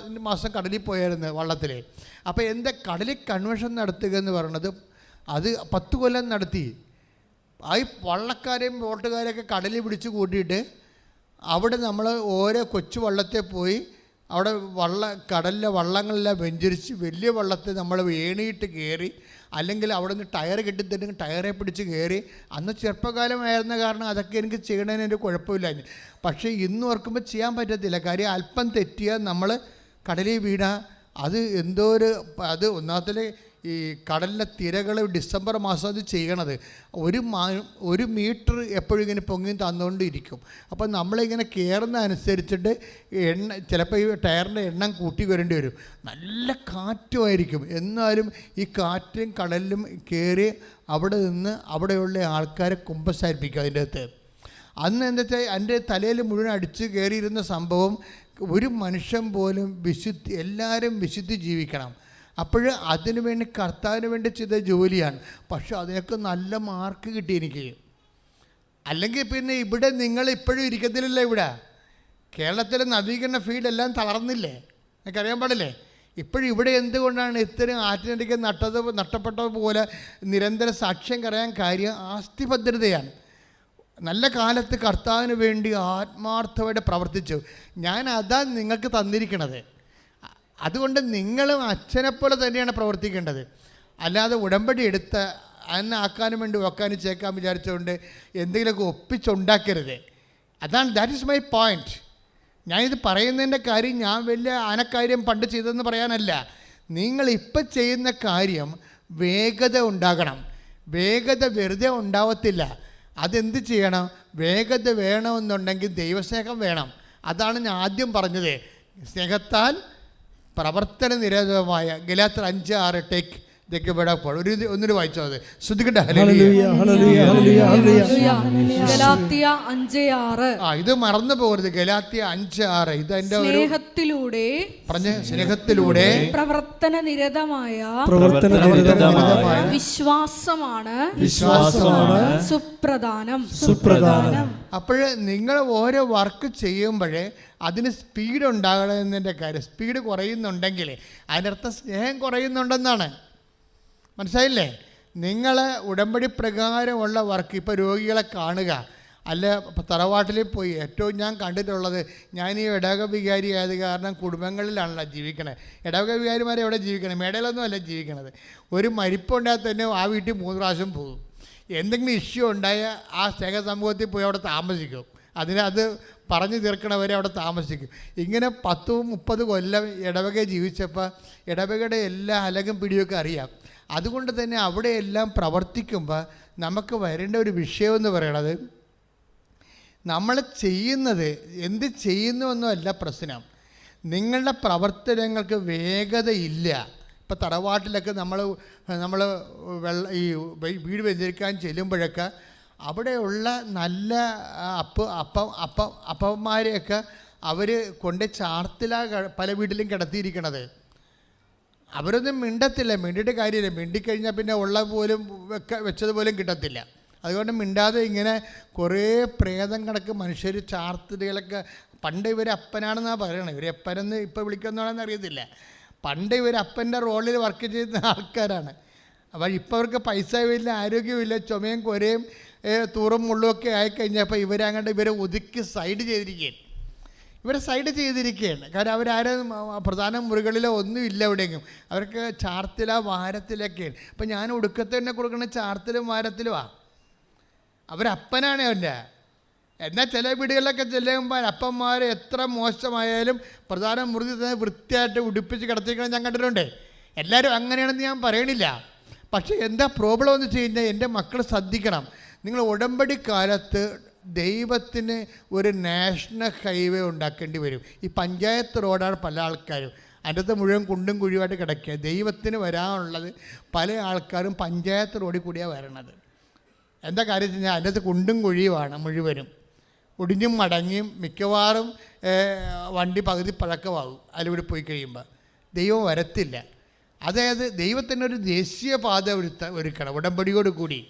S1: മാസം കടലിൽ പോയായിരുന്നു വള്ളത്തിൽ. അപ്പോൾ എന്താ കടലിൽ കൺവെൻഷൻ നടത്തുക എന്ന് പറയുന്നത്, അത് 10 കൊല്ലം നടത്തി. ഈ വള്ളക്കാരെയും ബോട്ടുകാരെയൊക്കെ കടലിൽ പിടിച്ച് കൂട്ടിയിട്ട് അവിടെ നമ്മൾ ഓരോ കൊച്ചു വള്ളത്തെ പോയി അവിടെ കടലിലെ വള്ളങ്ങളെല്ലാം വെഞ്ചരിച്ച് വലിയ വള്ളത്തെ നമ്മൾ ഏണിയിട്ട് കയറി, അല്ലെങ്കിൽ അവിടെ നിന്ന് ടയർ കെട്ടിത്തരുന്നെങ്കിൽ ടയറെ പിടിച്ച് കയറി. അന്ന് ചെറുപ്പകാലമായിരുന്ന കാരണം അതൊക്കെ എനിക്ക് ചെയ്യണതിന് ഒരു കുഴപ്പമില്ല. പക്ഷേ ഇന്ന് ഓർക്കുമ്പോൾ ചെയ്യാൻ പറ്റത്തില്ല. കാര്യം അല്പം തെറ്റിയാൽ നമ്മൾ കടലിൽ വീണാൽ അത് അത് ഒന്നാമത്തെ ഈ കടലിലെ തിരകൾ ഡിസംബർ മാസം അത് ചെയ്യണത് 1 മീറ്റർ എപ്പോഴും ഇങ്ങനെ പൊങ്ങിയും തന്നുകൊണ്ടിരിക്കും. അപ്പം നമ്മളിങ്ങനെ കയറുന്ന അനുസരിച്ചിട്ട് ചിലപ്പോൾ ഈ ടയറിൻ്റെ എണ്ണം കൂട്ടി വരേണ്ടി വരും. നല്ല കാറ്റുമായിരിക്കും. എന്നാലും ഈ കാറ്റും കടലിലും കയറി അവിടെ നിന്ന് അവിടെയുള്ള ആൾക്കാരെ കുമ്പസാരിപ്പിക്കും. അതിൻ്റെ അകത്ത് അന്ന് എന്താ വെച്ചാൽ എൻ്റെ തലയിൽ മുഴുവൻ അടിച്ച് കയറിയിരുന്ന സംഭവം, ഒരു മനുഷ്യൻ പോലും എല്ലാവരും വിശുദ്ധി ജീവിക്കണം. അപ്പോൾ അതിനു വേണ്ടി കർത്താവിന് വേണ്ടി ചെയ്ത ജോലിയാണ്. പക്ഷെ അതിനൊക്കെ നല്ല മാർക്ക് കിട്ടി എനിക്ക്. അല്ലെങ്കിൽ പിന്നെ ഇവിടെ നിങ്ങൾ ഇപ്പോഴും ഇരിക്കത്തില്ലല്ലോ. ഇവിടെ കേരളത്തിലെ നവീകരണ ഫീൽഡ് എല്ലാം തളർന്നില്ലേ? എനിക്കറിയാൻ പാടില്ലേ? ഇപ്പോഴും ഇവിടെ എന്തുകൊണ്ടാണ് ഇത്രയും ആറ്റിനടിക്ക് നഷ്ടപ്പെട്ടതുപോലെ നിരന്തര സാക്ഷ്യം പറയാൻ കാര്യം ആസ്തിഭദ്രതയാണ്. നല്ല കാലത്ത് കർത്താവിന് വേണ്ടി ആത്മാർത്ഥമായിട്ട് പ്രവർത്തിച്ചു. ഞാൻ അതാണ് നിങ്ങൾക്ക് തന്നിരിക്കണത്. അതുകൊണ്ട് നിങ്ങളും അച്ഛനെപ്പോലെ തന്നെയാണ് പ്രവർത്തിക്കേണ്ടത്. അല്ലാതെ ഉടമ്പടി എടുത്ത എന്നെ ആക്കാനും വേണ്ടി വെക്കാനും ചേക്കാൻ വിചാരിച്ചുകൊണ്ട് എന്തെങ്കിലുമൊക്കെ ഒപ്പിച്ചുണ്ടാക്കരുത്. അതാണ്, ദാറ്റ് ഈസ് മൈ പോയിൻറ്റ്. ഞാനിത് പറയുന്നതിൻ്റെ കാര്യം ഞാൻ വലിയ ആനക്കാര്യം പണ്ട് ചെയ്തതെന്ന് പറയാനല്ല. നിങ്ങളിപ്പോൾ ചെയ്യുന്ന കാര്യം വേഗത ഉണ്ടാകണം. വേഗത വെറുതെ ഉണ്ടാവത്തില്ല. അതെന്ത് ചെയ്യണം? വേഗത വേണമെന്നുണ്ടെങ്കിൽ ദൈവസ്നേഹം വേണം. അതാണ് ഞാൻ ആദ്യം പറഞ്ഞത്. സ്നേഹത്താൽ പ്രവർത്തന നിരതമായ ഗലാത്യർ 5:6 ടേക്ക് ഇതൊക്കെ ഇവിടെ ഒന്നൊരു വായിച്ചോ. അത് ശ്രദ്ധിക്കട്ടെ. ഇത് മറന്നു പോകരുത്. ഗലാത്യ 5:6 ഇത് എൻ്റെ
S2: സ്നേഹത്തിലൂടെ
S1: പറഞ്ഞ സ്നേഹത്തിലൂടെ
S2: പ്രവർത്തന നിരതമായ വിശ്വാസമാണ് സുപ്രധാനം.
S1: അപ്പോൾ നിങ്ങൾ ഓരോ വർക്ക് ചെയ്യുമ്പോഴേ അതിന് സ്പീഡ് ഉണ്ടാകണമെന്നതിൻ്റെ കാര്യം. സ്പീഡ് കുറയുന്നുണ്ടെങ്കിൽ അതിനർത്ഥം സ്നേഹം കുറയുന്നുണ്ടെന്നാണ്. മനസ്സിലായില്ലേ? നിങ്ങൾ ഉടമ്പടി പ്രകാരമുള്ള വർക്ക്, ഇപ്പോൾ രോഗികളെ കാണുക, അല്ല തറവാട്ടിൽ പോയി. ഏറ്റവും ഞാൻ കണ്ടിട്ടുള്ളത്, ഞാൻ ഈ ഇടവക വികാരി ആയത് കാരണം കുടുംബങ്ങളിലാണല്ലോ ജീവിക്കണേ. ഇടവക വികാരിമാരെ എവിടെ ജീവിക്കണേ? മേടയിലൊന്നും അല്ല ജീവിക്കണത്. ഒരു മരിപ്പുണ്ടായാൽ തന്നെ ആ വീട്ടിൽ 3 പ്രാവശ്യം പോകും. എന്തെങ്കിലും ഇഷ്യൂ ഉണ്ടായാൽ ആ സ്നേഹ സമൂഹത്തിൽ പോയി അവിടെ താമസിക്കും. അത് പറഞ്ഞു തീർക്കണവരെ അവിടെ താമസിക്കും. ഇങ്ങനെ 10-30 കൊല്ലം ഇടവക ജീവിച്ചപ്പോൾ ഇടവകയുടെ എല്ലാ അലകും പിടിയൊക്കെ അറിയാം. അതുകൊണ്ട് തന്നെ അവിടെയെല്ലാം പ്രവർത്തിക്കുമ്പോൾ നമുക്ക് വരേണ്ട ഒരു വിഷയമെന്ന് പറയണത്, നമ്മൾ ചെയ്യുന്നത് എന്ത് ചെയ്യുന്നുവെന്നല്ല പ്രശ്നം, നിങ്ങളുടെ പ്രവർത്തനങ്ങൾക്ക് വേഗതയില്ല. ഇപ്പോൾ തറവാട്ടിലൊക്കെ നമ്മൾ ഈ വീട് വെച്ചിരിക്കാൻ ചെല്ലുമ്പോഴൊക്കെ അവിടെയുള്ള നല്ല അപ്പന്മാരെയൊക്കെ അവർ കൊണ്ട് ചാർത്തിലാണ് പല വീട്ടിലും കിടത്തിയിരിക്കണത്. അവരൊന്നും മിണ്ടത്തില്ല. മിണ്ടിയിട്ട് കാര്യമില്ല. മിണ്ടിക്കഴിഞ്ഞാൽ പിന്നെ ഉള്ള പോലും വെച്ചതുപോലും കിട്ടത്തില്ല. അതുകൊണ്ട് മിണ്ടാതെ ഇങ്ങനെ കുറേ പ്രേതം കണക്ക് മനുഷ്യർ ചാർത്തുകളൊക്കെ. പണ്ട് ഇവർ അപ്പനാണെന്നാണ് പറയണത്. ഇവർ അപ്പനെന്ന് ഇപ്പോൾ വിളിക്കുന്നതാണെന്ന് അറിയത്തില്ല. പണ്ട് ഇവർ അപ്പൻ്റെ റോളിൽ വർക്ക് ചെയ്യുന്ന ആൾക്കാരാണ്. അപ്പോൾ ഇപ്പോൾ അവർക്ക് പൈസയുമില്ല, ആരോഗ്യമില്ല, ചുമയും കുരയും തൂറും മുള്ളുമൊക്കെ ആയിക്കഴിഞ്ഞപ്പോൾ ഇവരെ ഒതുക്കി സൈഡ് ചെയ്തിരിക്കുകയാണ്. കാരണം അവരാരും പ്രധാന മുറികളിലോ ഒന്നും ഇല്ല എവിടെയെങ്കിലും. അവർക്ക് ചാർത്തിലോ വാരത്തിലൊക്കെയാണ്. അപ്പം ഞാൻ ഒടുക്കത്തെ തന്നെ കൊടുക്കുന്ന ചാർത്തിലും വാരത്തിലുമാണ്. അവരപ്പനാണ് അവൻ്റെ. എന്നാൽ ചില വീടുകളിലൊക്കെ ചെല്ലുമ്പോൾ അപ്പന്മാർ എത്ര മോശമായാലും പ്രധാന മുറി തന്നെ വൃത്തിയായിട്ട് ഉടുപ്പിച്ച് കിടത്തിക്കണം ഞാൻ കണ്ടിട്ടുണ്ട്. എല്ലാവരും അങ്ങനെയാണെന്ന് ഞാൻ പറയണില്ല. പക്ഷേ എന്താ പ്രോബ്ലം എന്ന് വെച്ച് കഴിഞ്ഞാൽ, എൻ്റെ മക്കൾ ശ്രദ്ധിക്കണം. നിങ്ങൾ ഉടമ്പടി കാലത്ത് ദൈവത്തിന് ഒരു നാഷണൽ ഹൈവേ ഉണ്ടാക്കേണ്ടി വരും. ഈ പഞ്ചായത്ത് റോഡാണ് പല ആൾക്കാരും, അതിനകത്ത് മുഴുവൻ കുണ്ടും കുഴിയുമായിട്ട് കിടക്കുക. ദൈവത്തിന് വരാനുള്ളത് പല ആൾക്കാരും പഞ്ചായത്ത് റോഡിൽ കൂടിയാണ് വരണത്. എന്താ കാര്യം വെച്ച് കഴിഞ്ഞാൽ അതിനകത്ത് കുണ്ടും കുഴിയുമാണ് മുഴുവനും. ഒടിഞ്ഞും മടങ്ങിയും മിക്കവാറും വണ്ടി പകുതി പഴക്കമാകും അതിലൂടെ പോയി കഴിയുമ്പോൾ. ദൈവം വരത്തില്ല. അതായത് ദൈവത്തിനൊരു ദേശീയപാത ഒരുക്കണം ഉടമ്പടിയോട് കൂടി.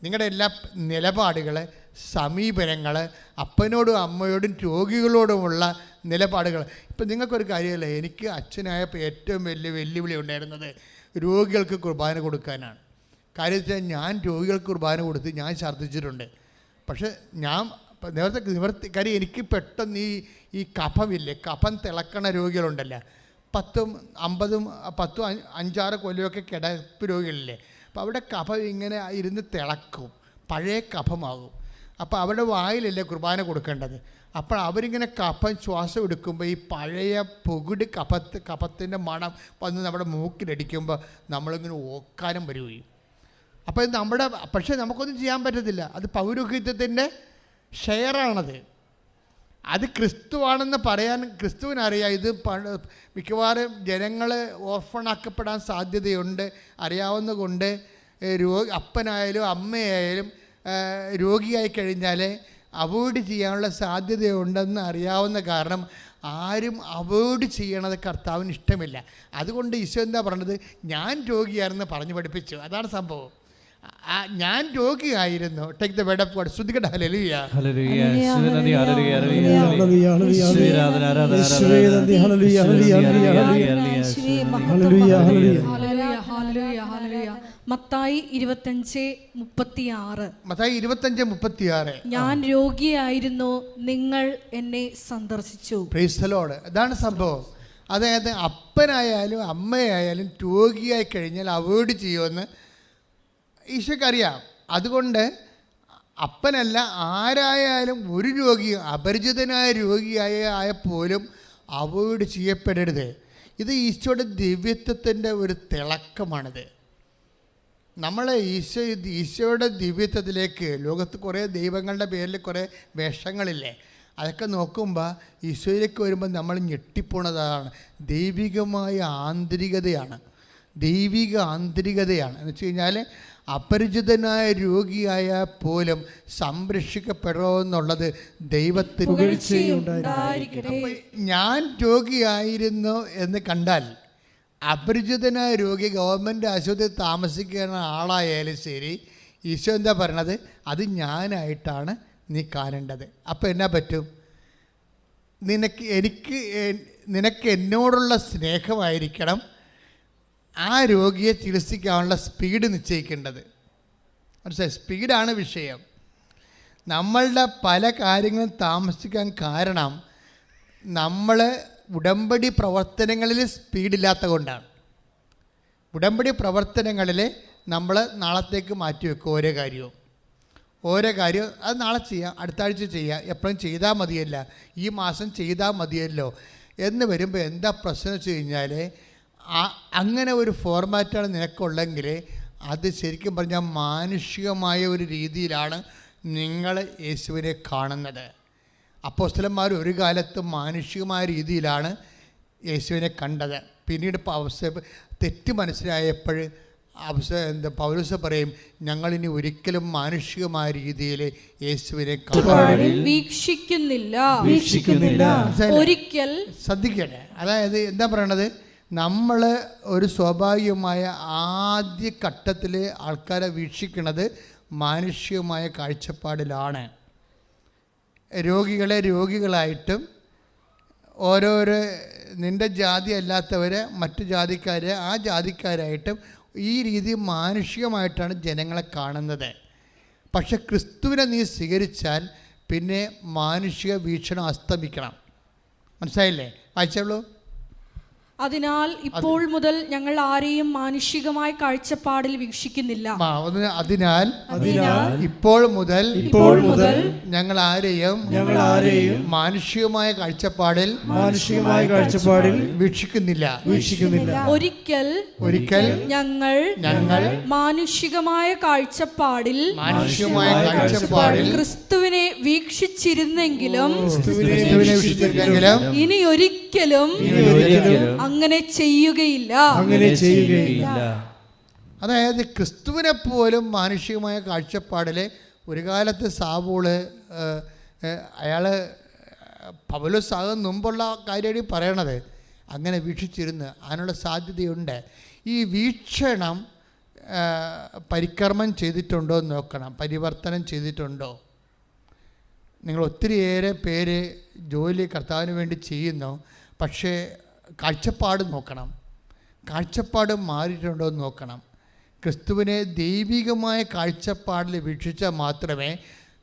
S1: നിങ്ങളുടെ എല്ലാ നിലപാടുകൾ, സമീപനങ്ങൾ, അപ്പനോടും അമ്മയോടും രോഗികളോടുമുള്ള നിലപാടുകൾ. ഇപ്പം നിങ്ങൾക്കൊരു കാര്യമല്ല, എനിക്ക് അച്ഛനായപ്പോൾ ഏറ്റവും വലിയ വെല്ലുവിളി ഉണ്ടായിരുന്നത് രോഗികൾക്ക് കുർബാന കൊടുക്കാനാണ്. കാര്യം വെച്ചാൽ ഞാൻ രോഗികൾക്ക് കുർബാന കൊടുത്ത് ഞാൻ ഛർദ്ദിച്ചിട്ടുണ്ട്. പക്ഷേ ഞാൻ നിവർത്തി കാര്യം എനിക്ക് പെട്ടെന്ന് ഈ കഫമില്ലേ, കഫം തിളക്കണ രോഗികളുണ്ടല്ലോ, 5-6 കൊല്ലമൊക്കെ കിടപ്പ് രോഗികളില്ലേ. അപ്പോൾ അവിടെ കഫം ഇങ്ങനെ ഇരുന്ന് തിളക്കും, പഴയ കഫമാകും. അപ്പോൾ അവരുടെ വായിലല്ലേ കുർബാന കൊടുക്കേണ്ടത്. അപ്പോൾ അവരിങ്ങനെ കഫം ശ്വാസം എടുക്കുമ്പോൾ ഈ പഴയ പൊകിട് കഫത്തിൻ്റെ മണം വന്ന് നമ്മുടെ മൂക്കിലടിക്കുമ്പോൾ നമ്മളിങ്ങനെ ഓക്കാനം വരികയും. അപ്പോൾ പക്ഷേ നമുക്കൊന്നും ചെയ്യാൻ പറ്റത്തില്ല. അത് പൗരോഹിത്യത്തിൻ്റെ ഷെയറാണത്. അത് ക്രിസ്തുവാണെന്ന് പറയാൻ ക്രിസ്തുവിനറിയാം. ഇത് മിക്കവാറും ജനങ്ങൾ ഓർഫണാക്കപ്പെടാൻ സാധ്യതയുണ്ട്. അറിയാവുന്ന കൊണ്ട് അപ്പനായാലും അമ്മയായാലും രോഗിയായി കഴിഞ്ഞാൽ അവോയ്ഡ് ചെയ്യാനുള്ള സാധ്യതയുണ്ടെന്ന് അറിയാവുന്ന കാരണം ആരും അവോയ്ഡ് ചെയ്യണത് കർത്താവിന് ഇഷ്ടമില്ല. അതുകൊണ്ട് ഈശോ എന്താ പറഞ്ഞത്? ഞാൻ രോഗിയാണെന്ന് പറഞ്ഞു പഠിപ്പിച്ചു. അതാണ് സംഭവം. ഞാൻ രോഗിയായിരുന്നു. Take the word of God. ശ്രദ്ധിക്കട്ടെ. Hallelujah, hallelujah, hallelujah,
S2: hallelujah. Mathai
S1: 25:36
S2: ഞാൻ രോഗിയായിരുന്നു, നിങ്ങൾ എന്നെ സന്ദർശിച്ചു.
S1: Praise the Lord. അതാണ് സംഭവം. അതായത് അപ്പനായാലും അമ്മയായാലും രോഗിയായി കഴിഞ്ഞാൽ അവോയ്ഡ് ചെയ്യുമെന്ന് ഈശോയ്ക്കറിയാം. അതുകൊണ്ട് അപ്പനല്ല, ആരായാലും ഒരു രോഗിയും അപരിചിതനായ രോഗിയായ പോലും അവോയ്ഡ് ചെയ്യപ്പെടരുത്. ഇത് ഈശോയുടെ ദിവ്യത്വത്തിൻ്റെ ഒരു തിളക്കമാണിത്. നമ്മൾ ഈശോയുടെ ദിവ്യത്വത്തിലേക്ക്, ലോകത്ത് കുറേ ദൈവങ്ങളുടെ പേരിൽ കുറേ വേഷങ്ങളില്ലേ, അതൊക്കെ നോക്കുമ്പോൾ ഈശോയിലേക്ക് വരുമ്പോൾ നമ്മൾ ഞെട്ടിപ്പോണതാണ്. ദൈവികമായ ആന്തരികതയാണ്, ദൈവിക ആന്തരികതയാണ്. എന്ന് വെച്ച് കഴിഞ്ഞാൽ അപരിചിതനായ രോഗിയായ പോലും സംരക്ഷിക്കപ്പെടുമെന്നുള്ളത് ദൈവത്തിന്. ഞാൻ രോഗിയായിരുന്നു എന്ന് കണ്ടാൽ അപരിചിതനായ രോഗി ഗവൺമെൻറ് ആശുപത്രിയിൽ താമസിക്കുന്ന ആളായാലും ശരി, ഈശോ എന്താ പറയണത്? അത് ഞാനായിട്ടാണ് നീ കാണേണ്ടത്. അപ്പോൾ എന്നാ പറ്റും? നിനക്ക് എന്നോടുള്ള സ്നേഹമായിരിക്കണം ആ രോഗിയെ ചികിത്സിക്കാനുള്ള സ്പീഡ് നിശ്ചയിക്കേണ്ടത്. മനസ്സിലായി? സ്പീഡാണ് വിഷയം. നമ്മളുടെ പല കാര്യങ്ങളും താമസിക്കാൻ കാരണം നമ്മൾ ഉടമ്പടി പ്രവർത്തനങ്ങളിൽ സ്പീഡില്ലാത്ത കൊണ്ടാണ്. ഉടമ്പടി പ്രവർത്തനങ്ങളിൽ നമ്മൾ നാളത്തേക്ക് മാറ്റിവെക്കും. ഓരോ കാര്യവും അത് നാളെ ചെയ്യാം, അടുത്ത ആഴ്ച ചെയ്യാം, എപ്പോഴും ചെയ്താൽ മതിയല്ല, ഈ മാസം ചെയ്താൽ മതിയല്ലോ എന്ന് വരുമ്പോൾ എന്താ പ്രശ്നം വെച്ച് കഴിഞ്ഞാൽ, അങ്ങനെ ഒരു ഫോർമാറ്റാണ് നിനക്കുള്ളെങ്കിൽ അത് ശരിക്കും പറഞ്ഞാൽ മാനുഷികമായ ഒരു രീതിയിലാണ് നിങ്ങൾ യേശുവിനെ കാണുന്നത്. അപ്പോസ്തലന്മാർ ഒരു കാലത്ത് മാനുഷികമായ രീതിയിലാണ് യേശുവിനെ കണ്ടത്. പിന്നീട് തെറ്റ് മനസ്സിലായപ്പോൾ പൗലോസ് പറയും, ഞങ്ങളിനി ഒരിക്കലും മാനുഷികമായ രീതിയിൽ യേശുവിനെ
S2: വീക്ഷിക്കുന്നില്ല. ഒരിക്കൽ
S1: ശ്രദ്ധിക്കട്ടെ. അതായത് എന്താ പറയണത്? നമ്മൾ ഒരു സ്വാഭാവികമായ ആദ്യ ഘട്ടത്തിൽ ആൾക്കാരെ വീക്ഷിക്കുന്നത് മാനുഷികമായ കാഴ്ചപ്പാടിലാണ്. രോഗികളെ രോഗികളായിട്ടും ഓരോരോ നിൻ്റെ ജാതി അല്ലാത്തവരെ മറ്റു ജാതിക്കാരെ ആ ജാതിക്കാരായിട്ടും ഈ രീതി മാനുഷികമായിട്ടാണ് ജനങ്ങളെ കാണുന്നത്. പക്ഷെ ക്രിസ്തുവിനെ നീ സ്വീകരിച്ചാൽ പിന്നെ മാനുഷിക വീക്ഷണം അസ്തമിക്കണം. മനസ്സിലായില്ലേ? വായിച്ചോളൂ.
S2: അതിനാൽ ഇപ്പോൾ മുതൽ ഞങ്ങൾ ആരെയും മാനുഷികമായ കാഴ്ചപ്പാടിൽ വീക്ഷിക്കുന്നില്ല.
S1: അതിനാൽ ഇപ്പോൾ മുതൽ ഞങ്ങൾ ആരെയും മാനുഷികമായ കാഴ്ചപ്പാടിൽ വീക്ഷിക്കുന്നില്ല.
S2: ഒരിക്കൽ ഞങ്ങൾ മാനുഷികമായ കാഴ്ചപ്പാടിൽ ക്രിസ്തുവിനെ വീക്ഷിച്ചിരുന്നെങ്കിലും ഇനി ഒരിക്കലും അങ്ങനെ ചെയ്യുകയില്ല.
S1: അതായത് ക്രിസ്തുവിനെ പോലും മാനുഷികമായ കാഴ്ചപ്പാടിൽ ഒരു കാലത്ത് സാവൂള് അയാൾ പൗലോസാകും മുമ്പുള്ള കാര്യമാണ് പറയണത്, അങ്ങനെ വീക്ഷിച്ചിരുന്ന് അതിനുള്ള സാധ്യതയുണ്ട്. ഈ വീക്ഷണം പരികർമ്മം ചെയ്തിട്ടുണ്ടോ എന്ന് നോക്കണം, പരിവർത്തനം ചെയ്തിട്ടുണ്ടോ. നിങ്ങൾ ഒത്തിരിയേറെ പേര് ജോലി കർത്താവിന് വേണ്ടി ചെയ്യുന്നു, പക്ഷേ കാഴ്ചപ്പാട് നോക്കണം, കാഴ്ചപ്പാട് മാറിയിട്ടുണ്ടോ എന്ന് നോക്കണം. ക്രിസ്തുവിനെ ദൈവികമായ കാഴ്ചപ്പാടിൽ വീക്ഷിച്ചാൽ മാത്രമേ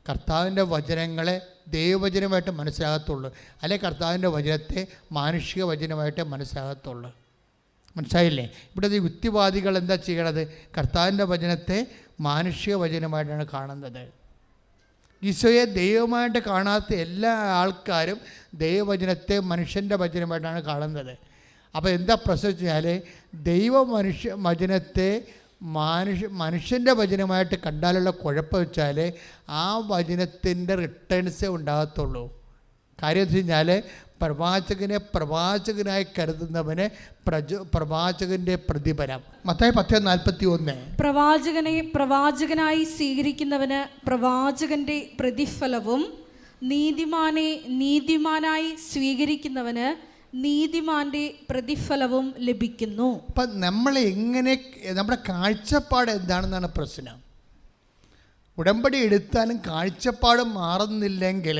S1: കർത്താവിൻ്റെ വചനങ്ങളെ ദൈവവചനമായിട്ട് മനസ്സിലാകത്തുള്ളൂ, അല്ലെങ്കിൽ കർത്താവിൻ്റെ വചനത്തെ മാനുഷിക വചനമായിട്ട് മനസ്സിലാകത്തുള്ളൂ. മനസ്സിലായില്ലേ? ഇവിടുത്തെ യുക്തിവാദികൾ എന്താ ചെയ്യണത്? കർത്താവിൻ്റെ വചനത്തെ മാനുഷിക വചനമായിട്ടാണ് കാണുന്നത്. ഈശോയെ ദൈവമായിട്ട് കാണാത്ത എല്ലാ ആൾക്കാരും ദൈവവചനത്തെ മനുഷ്യൻ്റെ വചനമായിട്ടാണ് കാണുന്നത്. അപ്പോൾ എന്താ പ്രശ്നം വെച്ചാൽ വചനത്തെ മനുഷ്യൻ്റെ വചനമായിട്ട് കണ്ടാലുള്ള കുഴപ്പം വെച്ചാൽ ആ വചനത്തിൻ്റെ റിട്ടേൺസേ ഉണ്ടാകത്തുള്ളൂ. കാര്യം വെച്ച് കഴിഞ്ഞാൽ പ്രവാചകനായി കരുതുന്നവന് പ്രവാചകന്റെ പ്രതിഫലം. മത്തായി 10:41.
S2: പ്രവാചകനായി സ്വീകരിക്കുന്നവന് പ്രവാചകന്റെ പ്രതിഫലവും നീതിമാനായി സ്വീകരിക്കുന്നവന് നീതിമാന്റെ പ്രതിഫലവും ലഭിക്കുന്നു.
S1: അപ്പം നമ്മുടെ കാഴ്ചപ്പാട് എന്താണെന്നാണ് പ്രശ്നം. ഉടമ്പടി എടുത്താലും കാഴ്ചപ്പാട് മാറുന്നില്ലെങ്കിൽ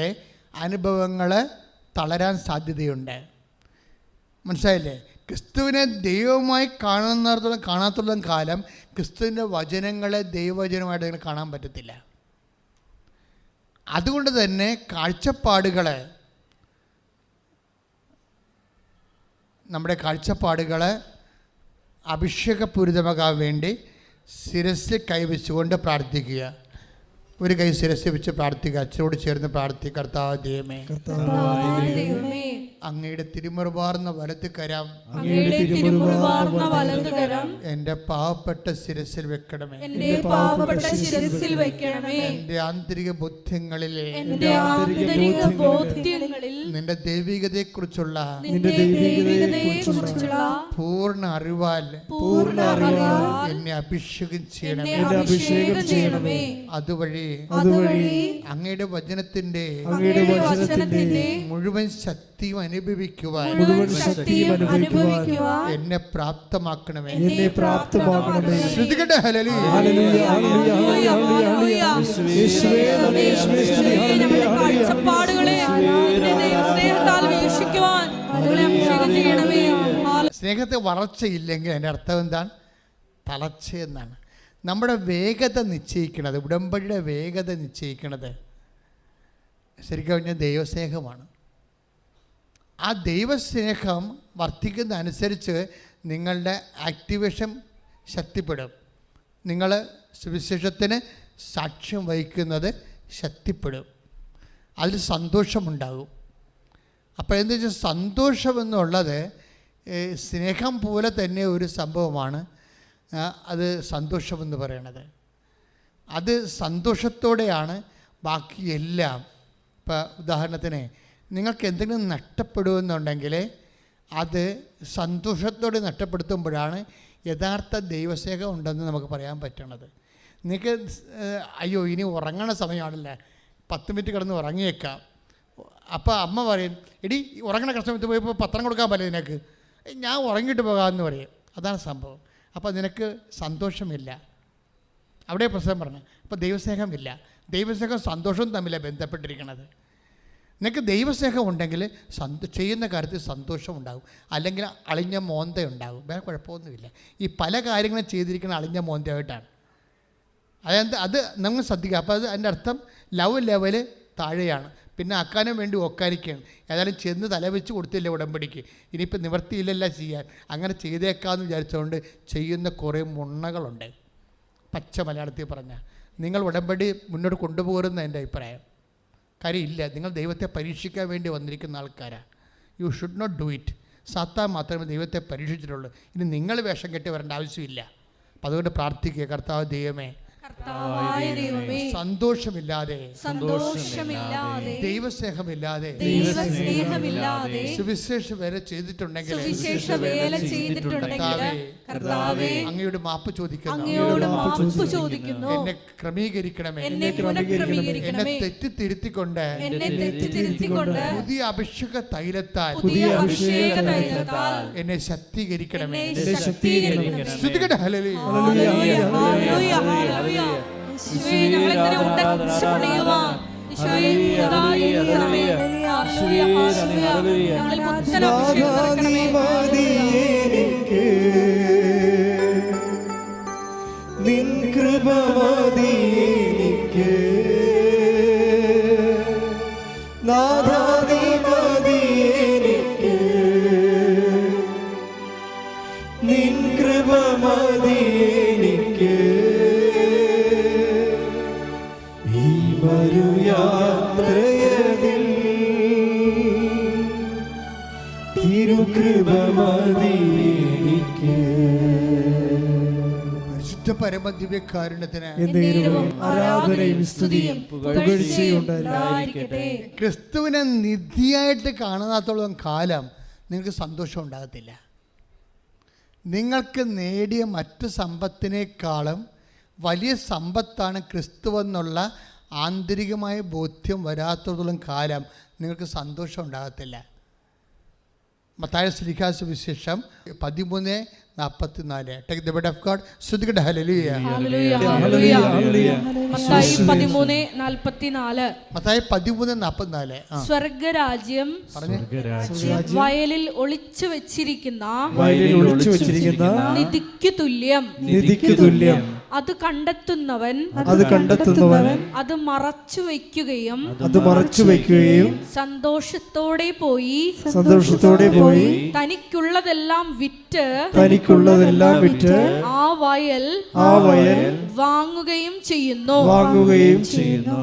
S1: അനുഭവങ്ങൾ തളരാൻ സാധ്യതയുണ്ട്. മനസ്സിലായില്ലേ? ക്രിസ്തുവിനെ ദൈവമായി കാണാത്തുള്ള കാലം ക്രിസ്തുവിൻ്റെ വചനങ്ങളെ ദൈവവചനമായിട്ട് അങ്ങനെ കാണാൻ പറ്റത്തില്ല. അതുകൊണ്ട് തന്നെ നമ്മുടെ കാഴ്ചപ്പാടുകൾ അഭിഷേകപൂരിതമാകാൻ വേണ്ടി ശിരസിൽ കൈവച്ചുകൊണ്ട് പ്രാർത്ഥിക്കുക. ഒരു കൈ ശിരസിൽ വെച്ച് പ്രാർത്ഥിക്കുക. അച്ഛനോട് ചേർന്ന് പ്രാർത്ഥിക്കുക. കർത്താവ് ദൈവമേ, അങ്ങയുടെ തിരുമുറുപാർന്ന വലത്ത് കരം എൻ്റെ പാവപ്പെട്ട ശിരസിൽ വെക്കണമേ. എൻ്റെ ആന്തരിക ബോധ്യങ്ങളിലെ നിന്റെ ദൈവികതയെക്കുറിച്ചുള്ള പൂർണ്ണ അറിവാൽ എന്നെ അഭിഷേകം ചെയ്യണമേ. അതുവഴി അങ്ങയുടെ വചനത്തിന്റെ മുഴുവൻ ശക്തിയും അനുഭവിക്കുവാൻ എന്നെ പ്രാപ്തമാക്കണമേ. ശ്രുതികട്ടെ ഹല്ലേലൂയ. സ്നേഹത്തെ വളർച്ചയില്ലെങ്കിൽ അതിൻ്റെ അർത്ഥം എന്താണ്? തളർച്ച എന്നാണ്. നമ്മുടെ വേഗത നിശ്ചയിക്കുന്നത്, ഉടമ്പടിയുടെ വേഗത നിശ്ചയിക്കുന്നത് ശരിക്കും പറഞ്ഞാൽ ദൈവസ്നേഹമാണ്. ആ ദൈവസ്നേഹം വർദ്ധിക്കുന്ന അനുസരിച്ച് നിങ്ങളുടെ ആക്ടിവേഷൻ ശക്തിപ്പെടും. നിങ്ങൾ സുവിശേഷത്തിന് സാക്ഷ്യം വഹിക്കുന്നത് ശക്തിപ്പെടും. അതിൽ സന്തോഷമുണ്ടാകും. അപ്പോൾ എന്താ വെച്ചാൽ സന്തോഷമെന്നുള്ളത് സ്നേഹം പോലെ തന്നെ ഒരു സംഭവമാണ്. അത് സന്തോഷമെന്ന് പറയണത്, അത് സന്തോഷത്തോടെയാണ് ബാക്കിയെല്ലാം. ഇപ്പോൾ ഉദാഹരണത്തിന് നിങ്ങൾക്ക് എന്തെങ്കിലും നഷ്ടപ്പെടുമെന്നുണ്ടെങ്കിൽ അത് സന്തോഷത്തോടെ നഷ്ടപ്പെടുത്തുമ്പോഴാണ് യഥാർത്ഥ ദൈവസ്നേഹം ഉണ്ടെന്ന് നമുക്ക് പറയാൻ പറ്റണത്. നിങ്ങൾക്ക് അയ്യോ ഇനി ഉറങ്ങണ സമയമാണല്ലേ, 10 മിനിറ്റ് കിടന്ന് ഉറങ്ങിയേക്കാം. അപ്പോൾ അമ്മ പറയും, എടി ഉറങ്ങണ സമയത്ത് പോയപ്പോൾ പത്രം കൊടുക്കാൻ പറ്റില്ല നിനക്ക്, ഞാൻ ഉറങ്ങിയിട്ട് പോകാമെന്ന് പറയും. അതാണ് സംഭവം. അപ്പോൾ നിനക്ക് സന്തോഷമില്ല. അവിടെ പ്രശ്നം പറഞ്ഞു. അപ്പോൾ ദൈവസ്നേഹമില്ല. ദൈവസ്നേഹം സന്തോഷവും തമ്മിലാണ് ബന്ധപ്പെട്ടിരിക്കുന്നത്. നിനക്ക് ദൈവസ്നേഹം ഉണ്ടെങ്കിൽ ചെയ്യുന്ന കാര്യത്തിൽ സന്തോഷം ഉണ്ടാകും, അല്ലെങ്കിൽ അളിഞ്ഞ മോന്ത ഉണ്ടാകും. വേറെ കുഴപ്പമൊന്നുമില്ല. ഈ പല കാര്യങ്ങളും ചെയ്തിരിക്കുന്ന അളിഞ്ഞ മോന്തയായിട്ടാണ്. അത് നമ്മൾ ശ്രദ്ധിക്കുക. അപ്പോൾ അതിൻ്റെ അർത്ഥം ലവ് ലെവല് താഴെയാണ്. പിന്നെ അക്കാനും വേണ്ടി ഒക്കാനിക്കുകയാണ്. ഏതായാലും ചെന്ന് തലവെച്ച് കൊടുത്തില്ല ഉടമ്പടിക്ക്, ഇനിയിപ്പോൾ നിവർത്തിയില്ലല്ല ചെയ്യാൻ, അങ്ങനെ ചെയ്തേക്കാമെന്ന് വിചാരിച്ചുകൊണ്ട് ചെയ്യുന്ന കുറേ മുണ്ണകളുണ്ട്. പച്ച മലയാളത്തിൽ പറഞ്ഞാൽ നിങ്ങൾ ഉടമ്പടി മുന്നോട്ട് കൊണ്ടുപോകുന്ന എൻ്റെ അഭിപ്രായം. കാര്യമില്ല, നിങ്ങൾ ദൈവത്തെ പരീക്ഷിക്കാൻ വേണ്ടി വന്നിരിക്കുന്ന ആൾക്കാരാണ്. You should not do it. സാത്താൻ മാത്രമേ ദൈവത്തെ പരീക്ഷിച്ചിട്ടുള്ളൂ. ഇനി നിങ്ങൾ വേഷം കെട്ടി വരേണ്ട ആവശ്യമില്ല. അപ്പം അതുകൊണ്ട് പ്രാർത്ഥിക്കുക, കർത്താവ് ദൈവമേ, സന്തോഷമില്ലാതെ ദൈവസ്നേഹമില്ലാതെ സുവിശേഷ വേല ചെയ്തിട്ടുണ്ടെങ്കിൽ അങ്ങയോട് മാപ്പ് ചോദിക്കുന്നു. എന്നെ ക്രമീകരിക്കണമേ. എന്നെ തെറ്റിത്തിരുത്തിക്കൊണ്ട് പുതിയ അഭിഷേക തൈലത്താൽ എന്നെ ശക്തീകരിക്കണമേ. ശ്രുതികട്ടെ ഹല്ലേലൂയ.
S3: നിൻ കൃപ മതി എനിക്ക്, നാഥാ നീ മതി എനിക്ക്, നിൻ കൃപ മതി എനിക്ക്. ഈ മരുയാത്രയതിൽ തിരുകൃപ മതി എനിക്ക്.
S1: പരമദിവ്യകാരുണ്യത്തിന്
S3: ആരാധനയും സ്തുതിയും പുകഴ്ചയും ഉണ്ടായിരിക്കട്ടെ.
S1: ക്രിസ്തുവിനെ നിധിയായിട്ട് കാണാത്തോളം കാലം നിങ്ങൾക്ക് സന്തോഷം ഉണ്ടാകത്തില്ല. നിങ്ങൾക്ക് നേടിയ മറ്റു സമ്പത്തിനേക്കാളും വലിയ സമ്പത്താണ് ക്രിസ്തുവെന്നുള്ള ആന്തരികമായ ബോധ്യം വരാത്തോളം കാലം നിങ്ങൾക്ക് സന്തോഷം ഉണ്ടാകത്തില്ല. മത്തായി സുവിശേഷം 13:44. Take the word of God. ശ്രുതികട്ടെ ഹല്ലേലൂയ. മത്തായി 13:44.
S2: സ്വർഗരാജ്യം വയലിൽ ഒളിച്ചു വെച്ചിരിക്കുന്ന നിധിക്കു തുല്യം അത് കണ്ടെത്തുന്നവൻ അത് മറച്ചു വയ്ക്കുകയും സന്തോഷത്തോടെ പോയി തനിക്കുള്ളതെല്ലാം വിറ്റ് ആ വയൽ വാങ്ങുകയും ചെയ്യുന്നു.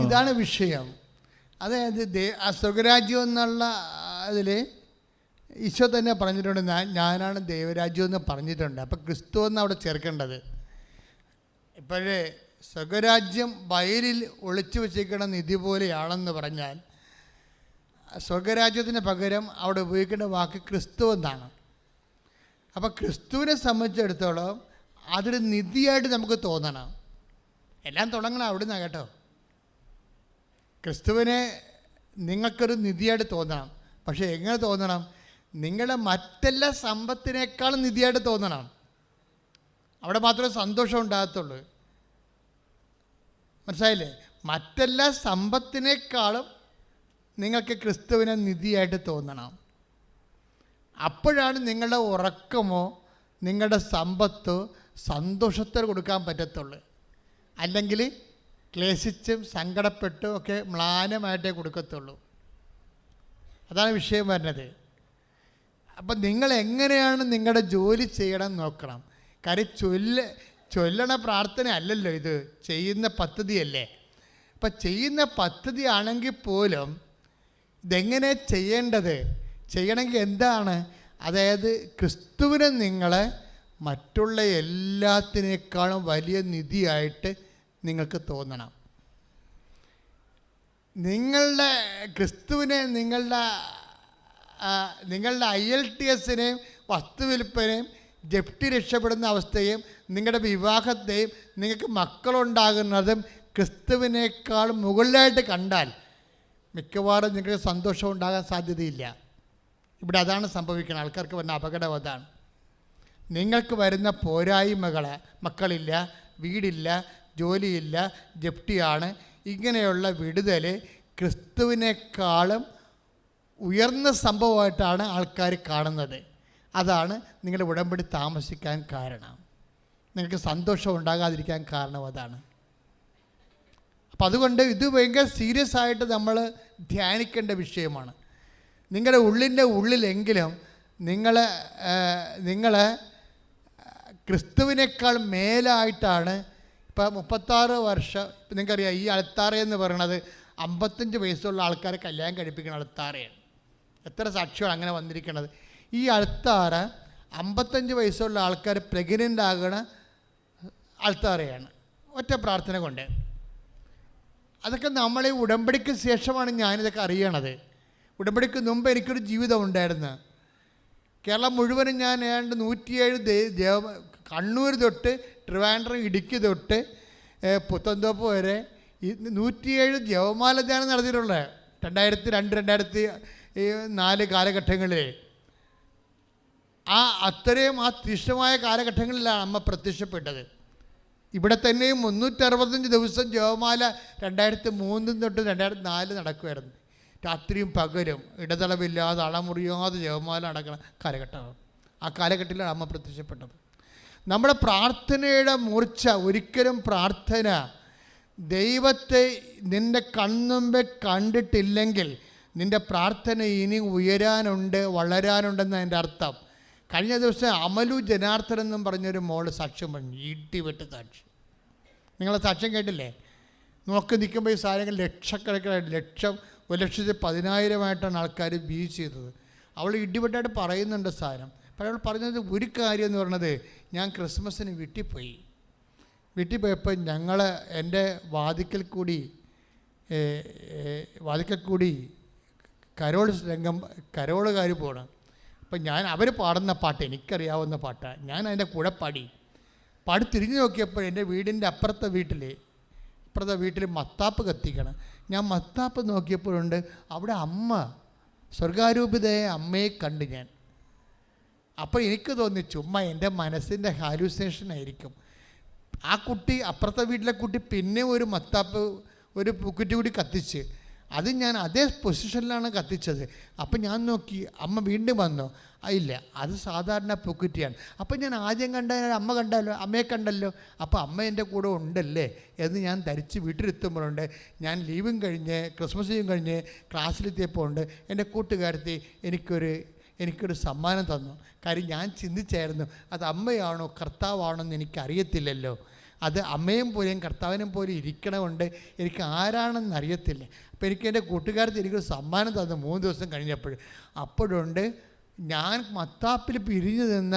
S1: ഇതാണ് വിഷയം. അതായത് ആ സ്വർഗരാജ്യം എന്നുള്ള അതിൽ ഈശോ തന്നെ പറഞ്ഞിട്ടുണ്ട്, ഞാനാണ് ദൈവരാജ്യം എന്ന് പറഞ്ഞിട്ടുണ്ട്. അപ്പം ക്രിസ്തു എന്ന് അവിടെ ചേർക്കേണ്ടത്. ഇപ്പോഴേ സ്വർഗരാജ്യം വയലിൽ ഒളിച്ചു വച്ചിരിക്കുന്ന നിധി പോലെയാണെന്ന് പറഞ്ഞാൽ സ്വർഗരാജ്യത്തിന് പകരം അവിടെ ഉപയോഗിക്കേണ്ട വാക്ക് ക്രിസ്തു എന്നാണ്. അപ്പോൾ ക്രിസ്തുവിനെ സംബന്ധിച്ചിടത്തോളം അതൊരു നിധിയായിട്ട് നമുക്ക് തോന്നണം. എല്ലാം തുടങ്ങണം അവിടെ നിന്നാണ് കേട്ടോ. ക്രിസ്തുവിനെ നിങ്ങൾക്കൊരു നിധിയായിട്ട് തോന്നണം. പക്ഷേ എങ്ങനെ തോന്നണം? നിങ്ങളുടെ മറ്റെല്ലാ സമ്പത്തിനേക്കാളും നിധിയായിട്ട് തോന്നണം. അവിടെ മാത്രമേ സന്തോഷം ഉണ്ടാകത്തുള്ളൂ. മനസ്സിലായില്ലേ? മറ്റെല്ലാ സമ്പത്തിനേക്കാളും നിങ്ങൾക്ക് ക്രിസ്തുവിനെ നിധിയായിട്ട് തോന്നണം. അപ്പോഴാണ് നിങ്ങളുടെ ഉറക്കമോ നിങ്ങളുടെ സമ്പത്തോ സന്തോഷത്തോടെ കൊടുക്കാൻ പറ്റത്തുള്ളൂ. അല്ലെങ്കിൽ ക്ലേശിച്ചും സങ്കടപ്പെട്ടും ഒക്കെ മ്ലാനമായിട്ടേ കൊടുക്കത്തുള്ളൂ. അതാണ് വിഷയം വരുന്നത്. അപ്പം നിങ്ങൾ എങ്ങനെയാണ് നിങ്ങളുടെ ജോലി ചെയ്യണം നോക്കണം. കാര്യം ചൊല്ലണ പ്രാർത്ഥന അല്ലല്ലോ ഇത്, ചെയ്യുന്ന പദ്ധതിയല്ലേ. അപ്പം ചെയ്യുന്ന പദ്ധതി ആണെങ്കിൽ പോലും ഇതെങ്ങനെ ചെയ്യണമെങ്കിൽ എന്താണ്? അതായത് ക്രിസ്തുവിനെ നിങ്ങളെ മറ്റുള്ള എല്ലാത്തിനേക്കാളും വലിയ നിധിയായിട്ട് നിങ്ങൾക്ക് തോന്നണം. നിങ്ങളുടെ ക്രിസ്തുവിനെ നിങ്ങളുടെ ILTSനെയും വസ്തുവിൽപ്പനയും ജപ്തി രക്ഷപ്പെടുന്ന അവസ്ഥയും നിങ്ങളുടെ വിവാഹത്തെയും നിങ്ങൾക്ക് മക്കളുണ്ടാകുന്നതും ക്രിസ്തുവിനേക്കാൾ മുകളിലായിട്ട് കണ്ടാൽ മിക്കവാറും നിങ്ങൾക്ക് സന്തോഷം ഉണ്ടാകാൻ സാധ്യതയില്ല. ഇവിടെ അതാണ് സംഭവിക്കുന്നത്. ആൾക്കാർക്ക് വരുന്ന അപകടം അതാണ്. നിങ്ങൾക്ക് വരുന്ന പോരായ്മകൾ, മക്കളില്ല, വീടില്ല, ജോലിയില്ല, ജപ്തിയാണ്, ഇങ്ങനെയുള്ള വിടുതൽ ക്രിസ്തുവിനേക്കാളും ഉയർന്ന സംഭവമായിട്ടാണ് ആൾക്കാർ കാണുന്നത്. അതാണ് നിങ്ങളുടെ ഉടമ്പടി താമസിക്കാൻ കാരണം, നിങ്ങൾക്ക് സന്തോഷം ഉണ്ടാകാതിരിക്കാൻ കാരണം അതാണ്. അപ്പം അതുകൊണ്ട് ഇത് ഭയങ്കര സീരിയസ് ആയിട്ട് നമ്മൾ ധ്യാനിക്കേണ്ട വിഷയമാണ്. നിങ്ങളുടെ ഉള്ളിലെങ്കിലും നിങ്ങൾ ക്രിസ്തുവിനേക്കാൾ മേലായിട്ടാണ്. ഇപ്പം 36 വർഷം നിങ്ങൾക്കറിയാം, ഈ അൾത്താറ എന്ന് പറയുന്നത് 55 വയസ്സുള്ള ആൾക്കാരെ കല്യാണം കഴിപ്പിക്കുന്ന അൾത്താറയാണ്. എത്ര സാക്ഷിയാണ് അങ്ങനെ വന്നിരിക്കുന്നത്. ഈ അൾത്താറ 55 വയസ്സുള്ള ആൾക്കാർ പ്രഗ്നൻ്റ് ആകുന്ന അൾത്താറയാണ്, ഒറ്റ പ്രാർത്ഥന കൊണ്ട്. അതൊക്കെ നമ്മൾ ഈ ഉടമ്പടിക്ക് ശേഷമാണ് ഞാനിതൊക്കെ അറിയണത്. ഉടമ്പടിക്ക് മുമ്പ് എനിക്കൊരു ജീവിതം ഉണ്ടായിരുന്നു. കേരളം മുഴുവനും ഞാൻ ഏതാണ്ട് 107 കണ്ണൂർ തൊട്ട് ട്രിവാൻഡ്രം, ഇടുക്കി തൊട്ട് പുത്തൻതോപ്പ് വരെ 107 ജപമാല ധ്യാനം നടത്തിയിട്ടുള്ളത് 2002, 2004 കാലഘട്ടങ്ങളിൽ. അത്രയും തീക്ഷ്ണമായ കാലഘട്ടങ്ങളിലാണ് അമ്മ പ്രത്യക്ഷപ്പെട്ടത്. ഇവിടെ തന്നെയും 365 ദിവസം ജപമാല 2003 തൊട്ട് 2004 നടക്കുമായിരുന്നു. രാത്രിയും പകലും ഇടതളവില്ലാതെ അളമുറിയാതെ ജപമാല നടക്കുന്ന കാലഘട്ടമാണ്. ആ കാലഘട്ടത്തിലാണ് അമ്മ പ്രത്യക്ഷപ്പെട്ടത്. നമ്മുടെ പ്രാർത്ഥനയുടെ മൂർച്ച ഒരിക്കലും പ്രാർത്ഥന ദൈവത്തെ നിൻ്റെ കൺമുമ്പേ കണ്ടിട്ടില്ലെങ്കിൽ നിൻ്റെ പ്രാർത്ഥന ഇനി ഉയരാനുണ്ട്, വളരാനുണ്ടെന്ന് അതിൻ്റെ അർത്ഥം. കഴിഞ്ഞ ദിവസം അമലു ജനാർദ്ദൻ എന്നും പറഞ്ഞൊരു മോള് സാക്ഷ്യം പറഞ്ഞു, ഇടിവെട്ട് സാക്ഷി. നിങ്ങളെ സാക്ഷ്യം കേട്ടില്ലേ? നോക്കി നിൽക്കുമ്പോൾ ഈ സാധനങ്ങൾ ലക്ഷക്കണക്കിനായിട്ട് 1,10,000 ആൾക്കാർ വ്യൂ ചെയ്തത്. അവൾ ഇടിവെട്ടായിട്ട് പറയുന്നുണ്ട് സാധനം. അപ്പോൾ അവൾ പറഞ്ഞത് ഒരു കാര്യം എന്ന് പറഞ്ഞത്, ഞാൻ ക്രിസ്മസിന് വീട്ടിൽ പോയപ്പോൾ എൻ്റെ വാതിക്കൽ കൂടി കരോളുകാർ പോകണം. അപ്പം അവർ പാടുന്ന പാട്ട് എനിക്കറിയാവുന്ന പാട്ടാണ്. ഞാൻ അതിൻ്റെ കൂടെ പാടി തിരിഞ്ഞു നോക്കിയപ്പോൾ എൻ്റെ വീടിൻ്റെ അപ്പുറത്തെ വീട്ടിൽ മത്താപ്പ് കത്തിക്കണം. ഞാൻ മത്താപ്പ് നോക്കിയപ്പോഴുണ്ട് അവിടെ അമ്മ, സ്വർഗാരൂപിതയെ അമ്മയെ കണ്ട് ഞാൻ. അപ്പോൾ എനിക്ക് തോന്നി ചുമ്മാ എൻ്റെ മനസ്സിൻ്റെ ഹാലൂസിനേഷൻ ആയിരിക്കും. ആ കുട്ടി, അപ്പുറത്തെ വീട്ടിലെ കുട്ടി പിന്നെ ഒരു മത്താപ്പ്, ഒരു പൂക്കുറ്റി കൂടി കത്തിച്ച് അത് ഞാൻ അതേ പൊസിഷനിലാണ് കത്തിച്ചത്. അപ്പം ഞാൻ നോക്കി, അമ്മ വീണ്ടും വന്നോ? ഇല്ല, അത് സാധാരണ പൊക്കുറ്റിയാണ്. അപ്പം ഞാൻ ആദ്യം കണ്ട അമ്മ കണ്ടല്ലോ, അമ്മയെ കണ്ടല്ലോ, അപ്പോൾ അമ്മ എൻ്റെ കൂടെ ഉണ്ടല്ലേ എന്ന് ഞാൻ ധരിച്ച് വീട്ടിലെത്തുമ്പോഴുണ്ട്. ഞാൻ ലീവും കഴിഞ്ഞ് ക്രിസ്മസ് ലീവും കഴിഞ്ഞ് ക്ലാസ്സിലെത്തിയപ്പോൾ ഉണ്ട് എൻ്റെ കൂട്ടുകാരത്തി എനിക്കൊരു സമ്മാനം തന്നു. കാര്യം ഞാൻ ചിന്തിച്ചായിരുന്നു അത് അമ്മയാണോ കർത്താവാണോ എന്ന് എനിക്കറിയത്തില്ലല്ലോ. അത് അമ്മയും പോലെയും കർത്താവിനും പോലെ ഇരിക്കണമുണ്ട്, എനിക്ക് ആരാണെന്ന് അറിയത്തില്ല. അപ്പോൾ എൻ്റെ കൂട്ടുകാരത്തി എനിക്കൊരു സമ്മാനം തന്നു 3 ദിവസം കഴിഞ്ഞപ്പോൾ. അപ്പോഴുണ്ട് ഞാൻ മത്താപ്പിൽ പിരിഞ്ഞു നിന്ന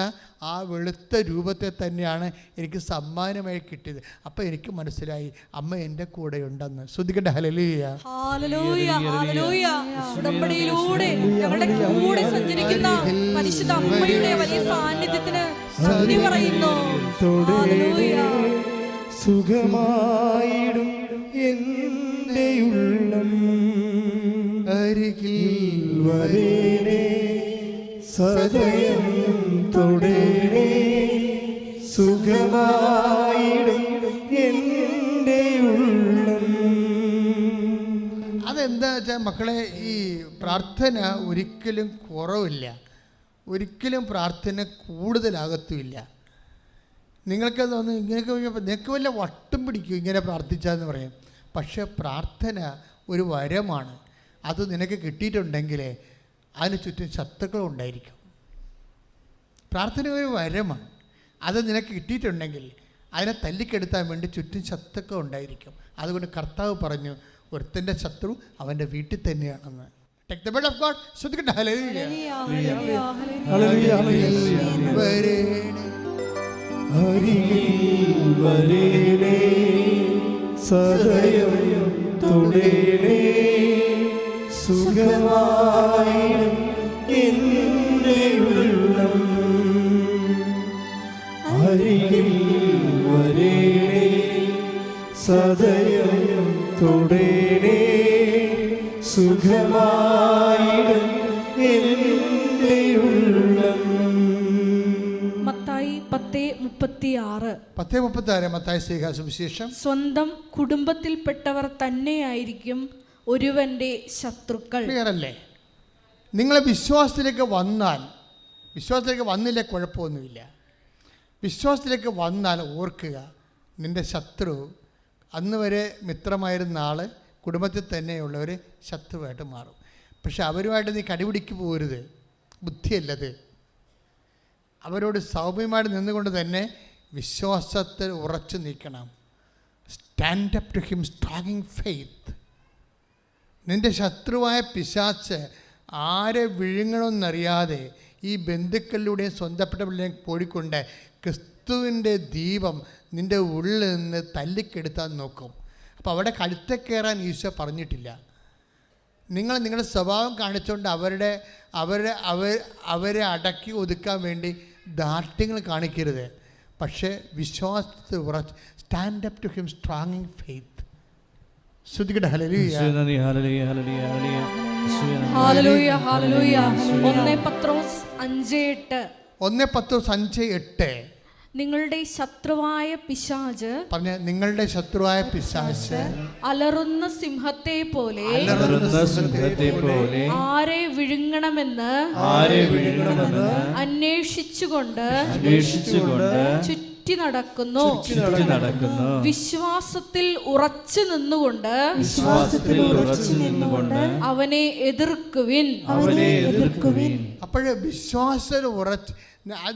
S1: ആ വെളുത്ത രൂപത്തെ തന്നെയാണ് എനിക്ക് സമ്മാനമായി കിട്ടിയത്. അപ്പോൾ എനിക്ക് മനസ്സിലായി അമ്മ എൻ്റെ കൂടെ ഉണ്ടെന്ന്. ശ്രദ്ധിക്കട്ടെ. Hallelujah,
S2: hallelujah, hallelujah. ഉടമ്പടിയിലൂടെ ഞങ്ങളുടെ കൂടെ സഞ്ചരിക്കുന്ന പരിശുദ്ധ അമ്മയുടെ വലിയ സാന്നിധ്യത്തിന് നന്ദി പറയുന്നു. ഹല്ലേലൂയ.
S3: സുഖമായിടും എൻ്റെ ഉള്ളം
S1: അരികിൽ
S3: വരേണേ, സദയം തൊടേണേ. സുഖമായിടും എൻ്റെ ഉള്ളം.
S1: അതെന്താ വെച്ചാൽ മക്കളെ, ഈ പ്രാർത്ഥന ഒരിക്കലും കുറവില്ല, ഒരിക്കലും പ്രാർത്ഥന കൂടുതലാകത്തുമില്ല. നിങ്ങൾക്ക് തോന്നുന്നു ഇങ്ങനെയൊക്കെ നിങ്ങൾക്ക് വല്ല വട്ടും പിടിക്കും ഇങ്ങനെ പ്രാർത്ഥിച്ചാന്ന് പറയും. പക്ഷേ പ്രാർത്ഥന ഒരു വരമാണ്. അത് നിനക്ക് കിട്ടിയിട്ടുണ്ടെങ്കിൽ അതിന് ചുറ്റും ശത്രുക്കളുണ്ടായിരിക്കും. പ്രാർത്ഥന ഒരു വരമാണ്. അത് നിനക്ക് കിട്ടിയിട്ടുണ്ടെങ്കിൽ അതിനെ തല്ലിക്കെടുത്താൻ വേണ്ടി ചുറ്റും ശത്രുക്കൾ ഉണ്ടായിരിക്കും. അതുകൊണ്ട് കർത്താവ് പറഞ്ഞു, ഒരുത്തൻ്റെ ശത്രു അവൻ്റെ വീട്ടിൽ തന്നെയാണെന്ന്. Take the word of God. ശ്രദ്ധിക്കട്ടെ. Hallelujah,
S3: hallelujah, hallelujah. അരികിൽ വരേണേ, സദയം തൊടേണേ. സുഖമായിടും എൻ്റെ ഉള്ളം. അരികിൽ വരേണേ, സദയം തൊടേണേ. സുഖമായിടും എൻ്റെ ഉള്ളം.
S2: മത്തായി 10:36.
S1: 10:36 മത്തായി സുവിശേഷം.
S2: സ്വന്തം കുടുംബത്തിൽപ്പെട്ടവർ തന്നെയായിരിക്കും ഒരുവന്റെ ശത്രുക്കൾ.
S1: ക്ലിയർ അല്ലേ? നിങ്ങൾ വിശ്വാസത്തിലേക്ക് വന്നില്ല കുഴപ്പമൊന്നുമില്ല. വിശ്വാസത്തിലേക്ക് വന്നാൽ ഓർക്കുക, നിൻ്റെ ശത്രു അന്ന് വരെ മിത്രമായിരുന്ന ആൾ കുടുംബത്തിൽ തന്നെയുള്ളവർ ശത്രുവായിട്ട് മാറും. പക്ഷെ അവരുമായിട്ട് നീ കടിപിടിക്ക് പോകരുത്, ബുദ്ധിയല്ലത്. അവരോട് സൗമ്യമായിട്ട് നിന്നുകൊണ്ട് തന്നെ വിശ്വാസത്തിൽ ഉറച്ചു നിൽക്കണം. Stand up to him strong faith. നിൻ്റെ ശത്രുവായ പിശാച് ആരെ വിഴുങ്ങണമെന്നറിയാതെ ഈ ബന്ധുക്കളിലൂടെയും സ്വന്തപ്പെട്ടവരിലേയും പോയിക്കൊണ്ട് ക്രിസ്തുവിൻ്റെ ദീപം നിൻ്റെ ഉള്ളിൽ നിന്ന് തല്ലിക്കെടുത്താൻ നോക്കും. അപ്പോൾ അവിടെ കഴുത്തെ കയറാൻ ഈശോ പറഞ്ഞിട്ടില്ല. നിങ്ങളുടെ സ്വഭാവം കാണിച്ചുകൊണ്ട് അവരെ അടക്കി ഒതുക്കാൻ വേണ്ടി ദാർഢ്യങ്ങൾ കാണിക്കരുത്. പക്ഷേ വിശ്വാസത്തിൽ ഉറച്ച് stand up to him strong faith. ശ്രദ്ധിക്കട്ടെ. Hallelujah,
S2: hallelujah, hallelujah. 1 പത്രോസ് 5:8. നിങ്ങളുടെ ശത്രുവായ പിശാച് അലറുന്ന സിംഹത്തെ പോലെ ആരെ വിഴുങ്ങണമെന്ന് അന്വേഷിച്ചുകൊണ്ട് ചുറ്റി നടക്കുന്നു. വിശ്വാസത്തിൽ ഉറച്ചു നിന്നുകൊണ്ട് അവനെ എതിർക്കുവിൻ.
S1: അപ്പോഴേ വിശ്വാസത്തിൽ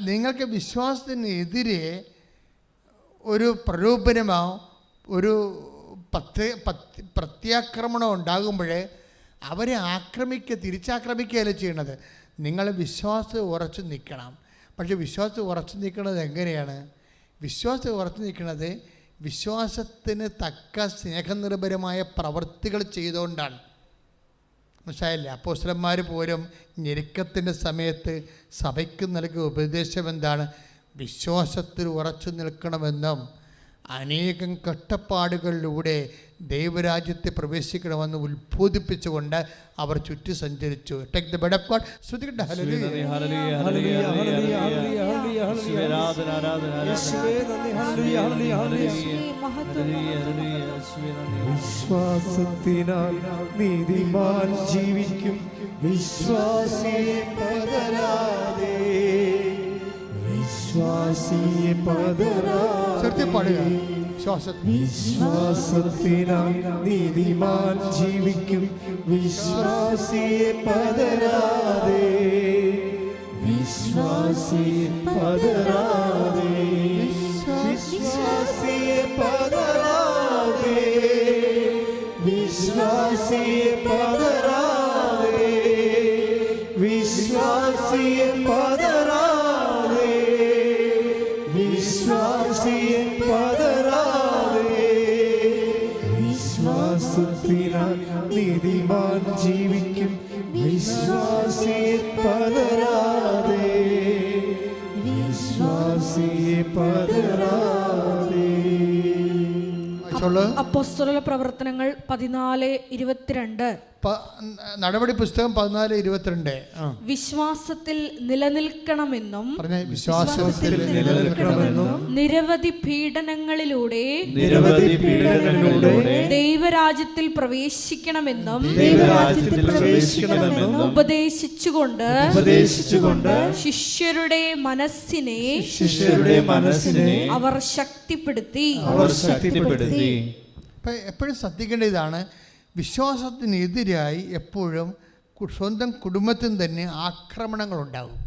S1: നിങ്ങൾക്ക് വിശ്വാസത്തിനെതിരെ ഒരു പ്രലോഭനമോ ഒരു പ്രത്യാക്രമണം ഉണ്ടാകുമ്പോഴേ അവരെ തിരിച്ചാക്രമിക്കുകയല്ല ചെയ്യണത്. നിങ്ങൾ വിശ്വാസത്തിൽ ഉറച്ചു നിൽക്കണം. പക്ഷേ വിശ്വാസത്തിൽ ഉറച്ചു നിൽക്കുന്നത് എങ്ങനെയാണ്? വിശ്വാസത്തിൽ ഉറച്ചു നിൽക്കുന്നത് വിശ്വാസത്തിന് തക്ക സ്നേഹനിർഭരമായ പ്രവൃത്തികൾ ചെയ്തുകൊണ്ടാണ്. മനസ്സിലായില്ലേ? അപ്പോസ്തലന്മാർ പോലും ഞെരുക്കത്തിൻ്റെ സമയത്ത് സഭയ്ക്ക് നൽകിയ ഉപദേശം എന്താണ്? വിശ്വാസത്തിൽ ഉറച്ചു നിൽക്കണമെന്നും അനേകം കഷ്ടപ്പാടുകളിലൂടെ ദൈവരാജ്യത്തെ പ്രവേശിക്കണമെന്ന് ഉത്ബോധിപ്പിച്ചുകൊണ്ട് അവർ ചുറ്റി സഞ്ചരിച്ചു. Take the word of God. ശ്രുതികട്ടെ ഹല്ലേലൂയ.
S3: വിശ്വാസത്തിനാൽ നീതിമാൻ ജീവിക്കും, വിശ്വാസിയെ പതരാതെ, വിശ്വാസിയെ പതരാതെ.
S1: പാടുക.
S3: വിശ്വാസത്തിനാൽ നീതിമാൻ ജീവിക്കും, വിശ്വാസിയെ പതരാതെ, വിശ്വാസിയെ പതരാതെ, വിശ്വാസിയെ പതരാതെ, വിശ്വാസിയെ പതരാതെ, വിശ്വാസിയെ പതരാതെ, വിശ്വാസിയെ പതരാതെ. വിശ്വാസത്തിനാൽ നീതിമാൻ ജീവിക്കും, വിശ്വാസിയെ പതരാതെ, വിശ്വാസിയെ പതരാതെ.
S2: അപ്പോസ്തല പ്രവർത്തനങ്ങൾ 14:22.
S1: നടപടി പുസ്തകം 14:22.
S2: വിശ്വാസത്തിൽ നിലനിൽക്കണമെന്നും
S1: വിശ്വാസത്തിൽ നിലനിൽക്കണമെന്നും
S2: നിരവധി പീഡനങ്ങളിലൂടെ ദൈവരാജ്യത്തിൽ പ്രവേശിക്കണമെന്നും ഉപദേശിച്ചുകൊണ്ട് ശിഷ്യരുടെ മനസ്സിനെ അവർ ശക്തിപ്പെടുത്തി.
S1: എപ്പോഴും ശ്രദ്ധിക്കേണ്ട ഇതാണ്, വിശ്വാസത്തിനെതിരായി എപ്പോഴും സ്വന്തം കുടുംബത്തിൽ തന്നെ ആക്രമണങ്ങളുണ്ടാകും.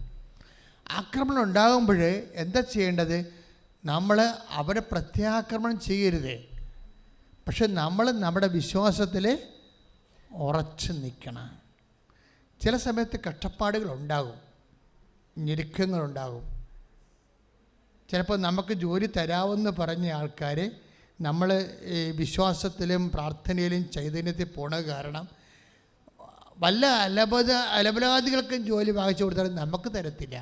S1: ആക്രമണം ഉണ്ടാകുമ്പോൾ എന്താ ചെയ്യേണ്ടത്? നമ്മൾ അവരെ പ്രത്യാക്രമണം ചെയ്യരുത്, പക്ഷെ നമ്മൾ നമ്മുടെ വിശ്വാസത്തിൽ ഉറച്ചു നിൽക്കണം. ചില സമയത്ത് കഷ്ടപ്പാടുകളുണ്ടാകും, ഞെരുക്കങ്ങളുണ്ടാകും. ചിലപ്പോൾ നമുക്ക് ജോലി തരാമെന്ന് പറഞ്ഞ ആൾക്കാർ നമ്മൾ ഈ വിശ്വാസത്തിലും പ്രാർത്ഥനയിലും ചൈതന്യത്തിൽ പോണ കാരണം വല്ല അലപരാധികൾക്കും ജോലി വാങ്ങിച്ചു കൊടുത്താലും നമുക്ക് തരത്തില്ല.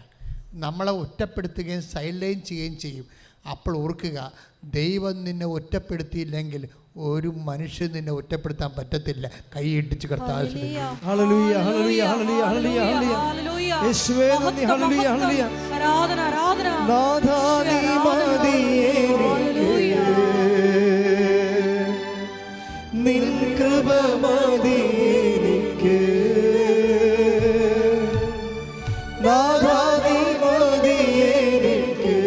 S1: നമ്മളെ ഒറ്റപ്പെടുത്തുകയും സൈലൈൻ ചെയ്യുകയും ചെയ്യും. അപ്പോൾ ഓർക്കുക, ദൈവം നിന്നെ ഒറ്റപ്പെടുത്തിയില്ലെങ്കിൽ ഒരു മനുഷ്യൻ നിന്നെ ഒറ്റപ്പെടുത്താൻ പറ്റത്തില്ല. കൈയിട്ടിച്ച് കർത്താവ്
S3: നിൻ കൃപ മതി എനിക്ക്, നാഥാ നീ മതി എനിക്ക്,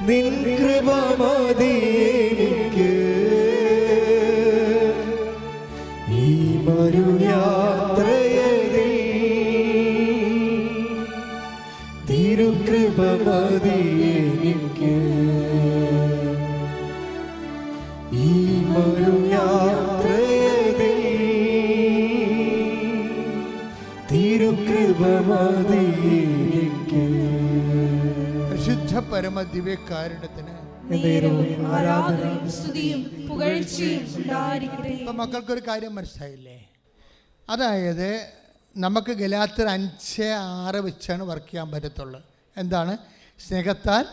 S3: നിൻ കൃപ മതി എനിക്ക്. ഈ മരുയാത്രയിൽ തിരുകൃപ മതി എനിക്ക്. ഈ മരുയാത്രയിൽ തിരുകൃപ മതി എനിക്ക്.
S1: പരിശുദ്ധ പരമ ദിവ്യകാരുണ്യത്തിന് ഇപ്പം മക്കൾക്കൊരു കാര്യം മനസ്സിലായില്ലേ? അതായത് നമുക്ക് ഗലാത്യർ 5:6 വെച്ചാണ് വർക്ക് ചെയ്യാൻ പറ്റത്തുള്ളൂ. എന്താണ്? സ്നേഹത്താൽ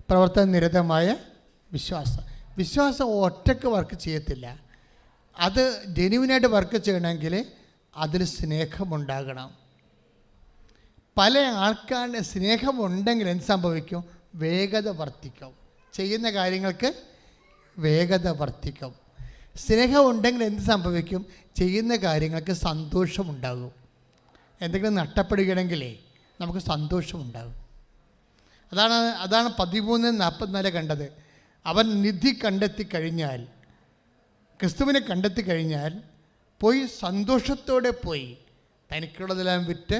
S1: പ്രവർത്തന നിരതമായ വിശ്വാസം. വിശ്വാസം ഒറ്റയ്ക്ക് വർക്ക് ചെയ്യത്തില്ല. അത് ജെന്യുവിനായിട്ട് വർക്ക് ചെയ്യണമെങ്കിൽ അതിൽ സ്നേഹമുണ്ടാകണം. പല ആൾക്കാരുടെ സ്നേഹമുണ്ടെങ്കിൽ എന്ത് സംഭവിക്കും? വേഗത വർദ്ധിക്കും. ചെയ്യുന്ന കാര്യങ്ങൾക്ക് വേഗത വർദ്ധിക്കും. സ്നേഹമുണ്ടെങ്കിൽ എന്ത് സംഭവിക്കും? ചെയ്യുന്ന കാര്യങ്ങൾക്ക് സന്തോഷമുണ്ടാകും. എന്തെങ്കിലും നഷ്ടപ്പെടുകയാണെങ്കിലേ നമുക്ക് സന്തോഷമുണ്ടാകും. അതാണ് 13:44 കണ്ടത്. അവൻ നിധി കണ്ടെത്തി കഴിഞ്ഞാൽ, ക്രിസ്തുവിനെ കണ്ടെത്തി കഴിഞ്ഞാൽ പോയി സന്തോഷത്തോടെ പോയി തനിക്കുള്ളതെല്ലാം വിറ്റ്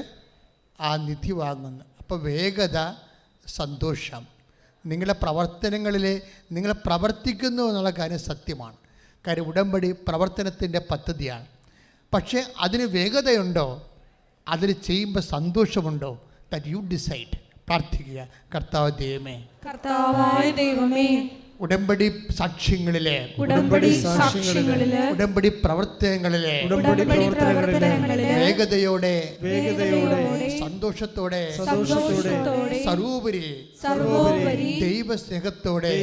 S1: ആ നിധി വാങ്ങുന്നു. അപ്പോൾ വേഗത, സന്തോഷം. നിങ്ങളുടെ പ്രവർത്തനങ്ങളിൽ നിങ്ങൾ പ്രവർത്തിക്കുന്നു എന്നുള്ള കാര്യം സത്യമാണ്. കാര്യം ഉടമ്പടി പ്രവർത്തനത്തിൻ്റെ പദ്ധതിയാണ്. പക്ഷേ അതിന് വേഗതയുണ്ടോ? അതിൽ ചെയ്യുമ്പോൾ സന്തോഷമുണ്ടോ? That you decide. പ്രാർത്ഥിക്കുക. കർത്താവായ ദൈവമേ, ഉടമ്പടി സാക്ഷ്യങ്ങളിലെ,
S2: ഉടമ്പടി സാക്ഷ്യങ്ങളിലെ,
S1: ഉടമ്പടി പ്രവർത്തനങ്ങളിലെ വേഗതയോടെ സന്തോഷത്തോടെ സർവോപരി ദൈവസ്നേഹത്തോടെ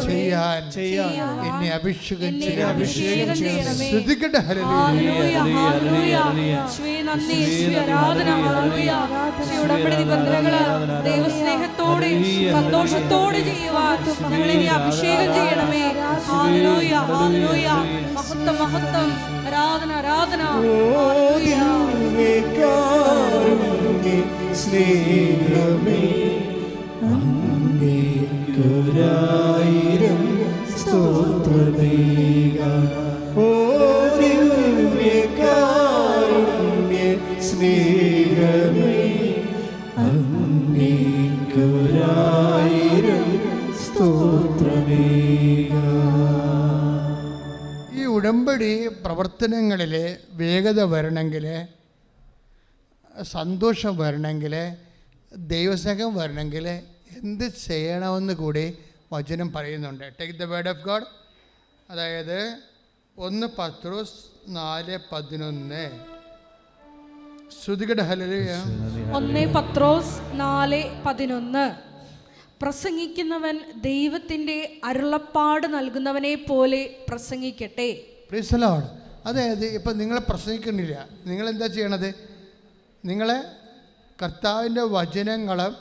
S1: ചെയ്യാൻ എന്നെ അഭിഷേകം ചെയ്യണമേ. ശ്രുതികട്ടെ ഹല്ലേലൂയ.
S2: ഉടമ്പടി നിബന്ധനകള് ദൈവസ്നേഹത്തോടെ സന്തോഷത്തോടെ ചെയ്യുവാൻ ഞങ്ങളെ നീ അഭിഷേകം ചെയ്യണമേ. Hallelujah, hallelujah. മഹത്വം, മഹത്വം. ആരാധന, ആരാധന.
S3: സ്നേഹമേ അങ്ങേക്കൊരായിരം സ്തോത്രമേകാം. ഓ ദിവ്യകാരുണ്യ സ്നേഹമേ അങ്ങേക്കൊരായിരം സ്തോത്രമേകാം.
S1: ഈ ഉടമ്പടി പ്രവർത്തനങ്ങളിൽ വേഗത വരണമെങ്കിൽ, സന്തോഷം വരണമെങ്കിൽ, ദൈവസ്നേഹം വരണമെങ്കിൽ എന്ത് ചെയ്യണമെന്ന് കൂടി വചനം പറയുന്നുണ്ട്. Take the word of God. അതായത് 1 പത്രോസ് 4:11. ശ്രുതികട ഹല്ലേലൂയ.
S2: 1 പത്രോസ് 4:11. പ്രസംഗിക്കുന്നവൻ ദൈവത്തിൻ്റെ അരുളപ്പാട് നൽകുന്നവനെ പോലെ പ്രസംഗിക്കട്ടെ.
S1: Price the Lord. അതായത് ഇപ്പം നിങ്ങൾ പ്രസംഗിക്കുന്നില്ല, നിങ്ങളെന്താ ചെയ്യണത്? നിങ്ങൾ കർത്താവിൻ്റെ വചനങ്ങളും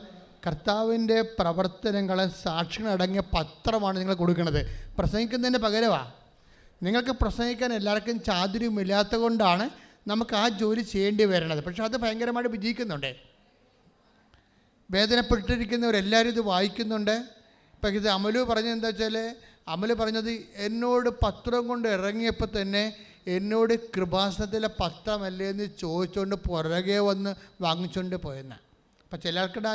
S1: കർത്താവിൻ്റെ പ്രവർത്തനങ്ങളും സാക്ഷികളടങ്ങിയ പത്രമാണ് നിങ്ങൾ കൊടുക്കുന്നത്. പ്രസംഗിക്കുന്നതിന് പകരമാണ്. നിങ്ങൾക്ക് പ്രസംഗിക്കാൻ എല്ലാവർക്കും ചാതുര്യമില്ലാത്ത കൊണ്ടാണ് നമുക്ക് ആ ജോലി ചെയ്യേണ്ടി വരണത്. പക്ഷെ അത് ഭയങ്കരമായിട്ട് വിജയിക്കുന്നുണ്ട്. വേദനപ്പെട്ടിരിക്കുന്നവരെല്ലാവരും ഇത് വായിക്കുന്നുണ്ട്. ഇപ്പം ഇത് അമലു പറഞ്ഞത് എന്താ വെച്ചാൽ, അമല് പറഞ്ഞത് എന്നോട് പത്രം കൊണ്ട് ഇറങ്ങിയപ്പോൾ തന്നെ എന്നോട് കൃപാസനത്തിലെ പത്രമല്ലേ എന്ന് ചോദിച്ചുകൊണ്ട് പുറകെ വന്ന് വാങ്ങിച്ചുകൊണ്ട് പോയെന്ന്. അപ്പം ചിലർക്കിടെ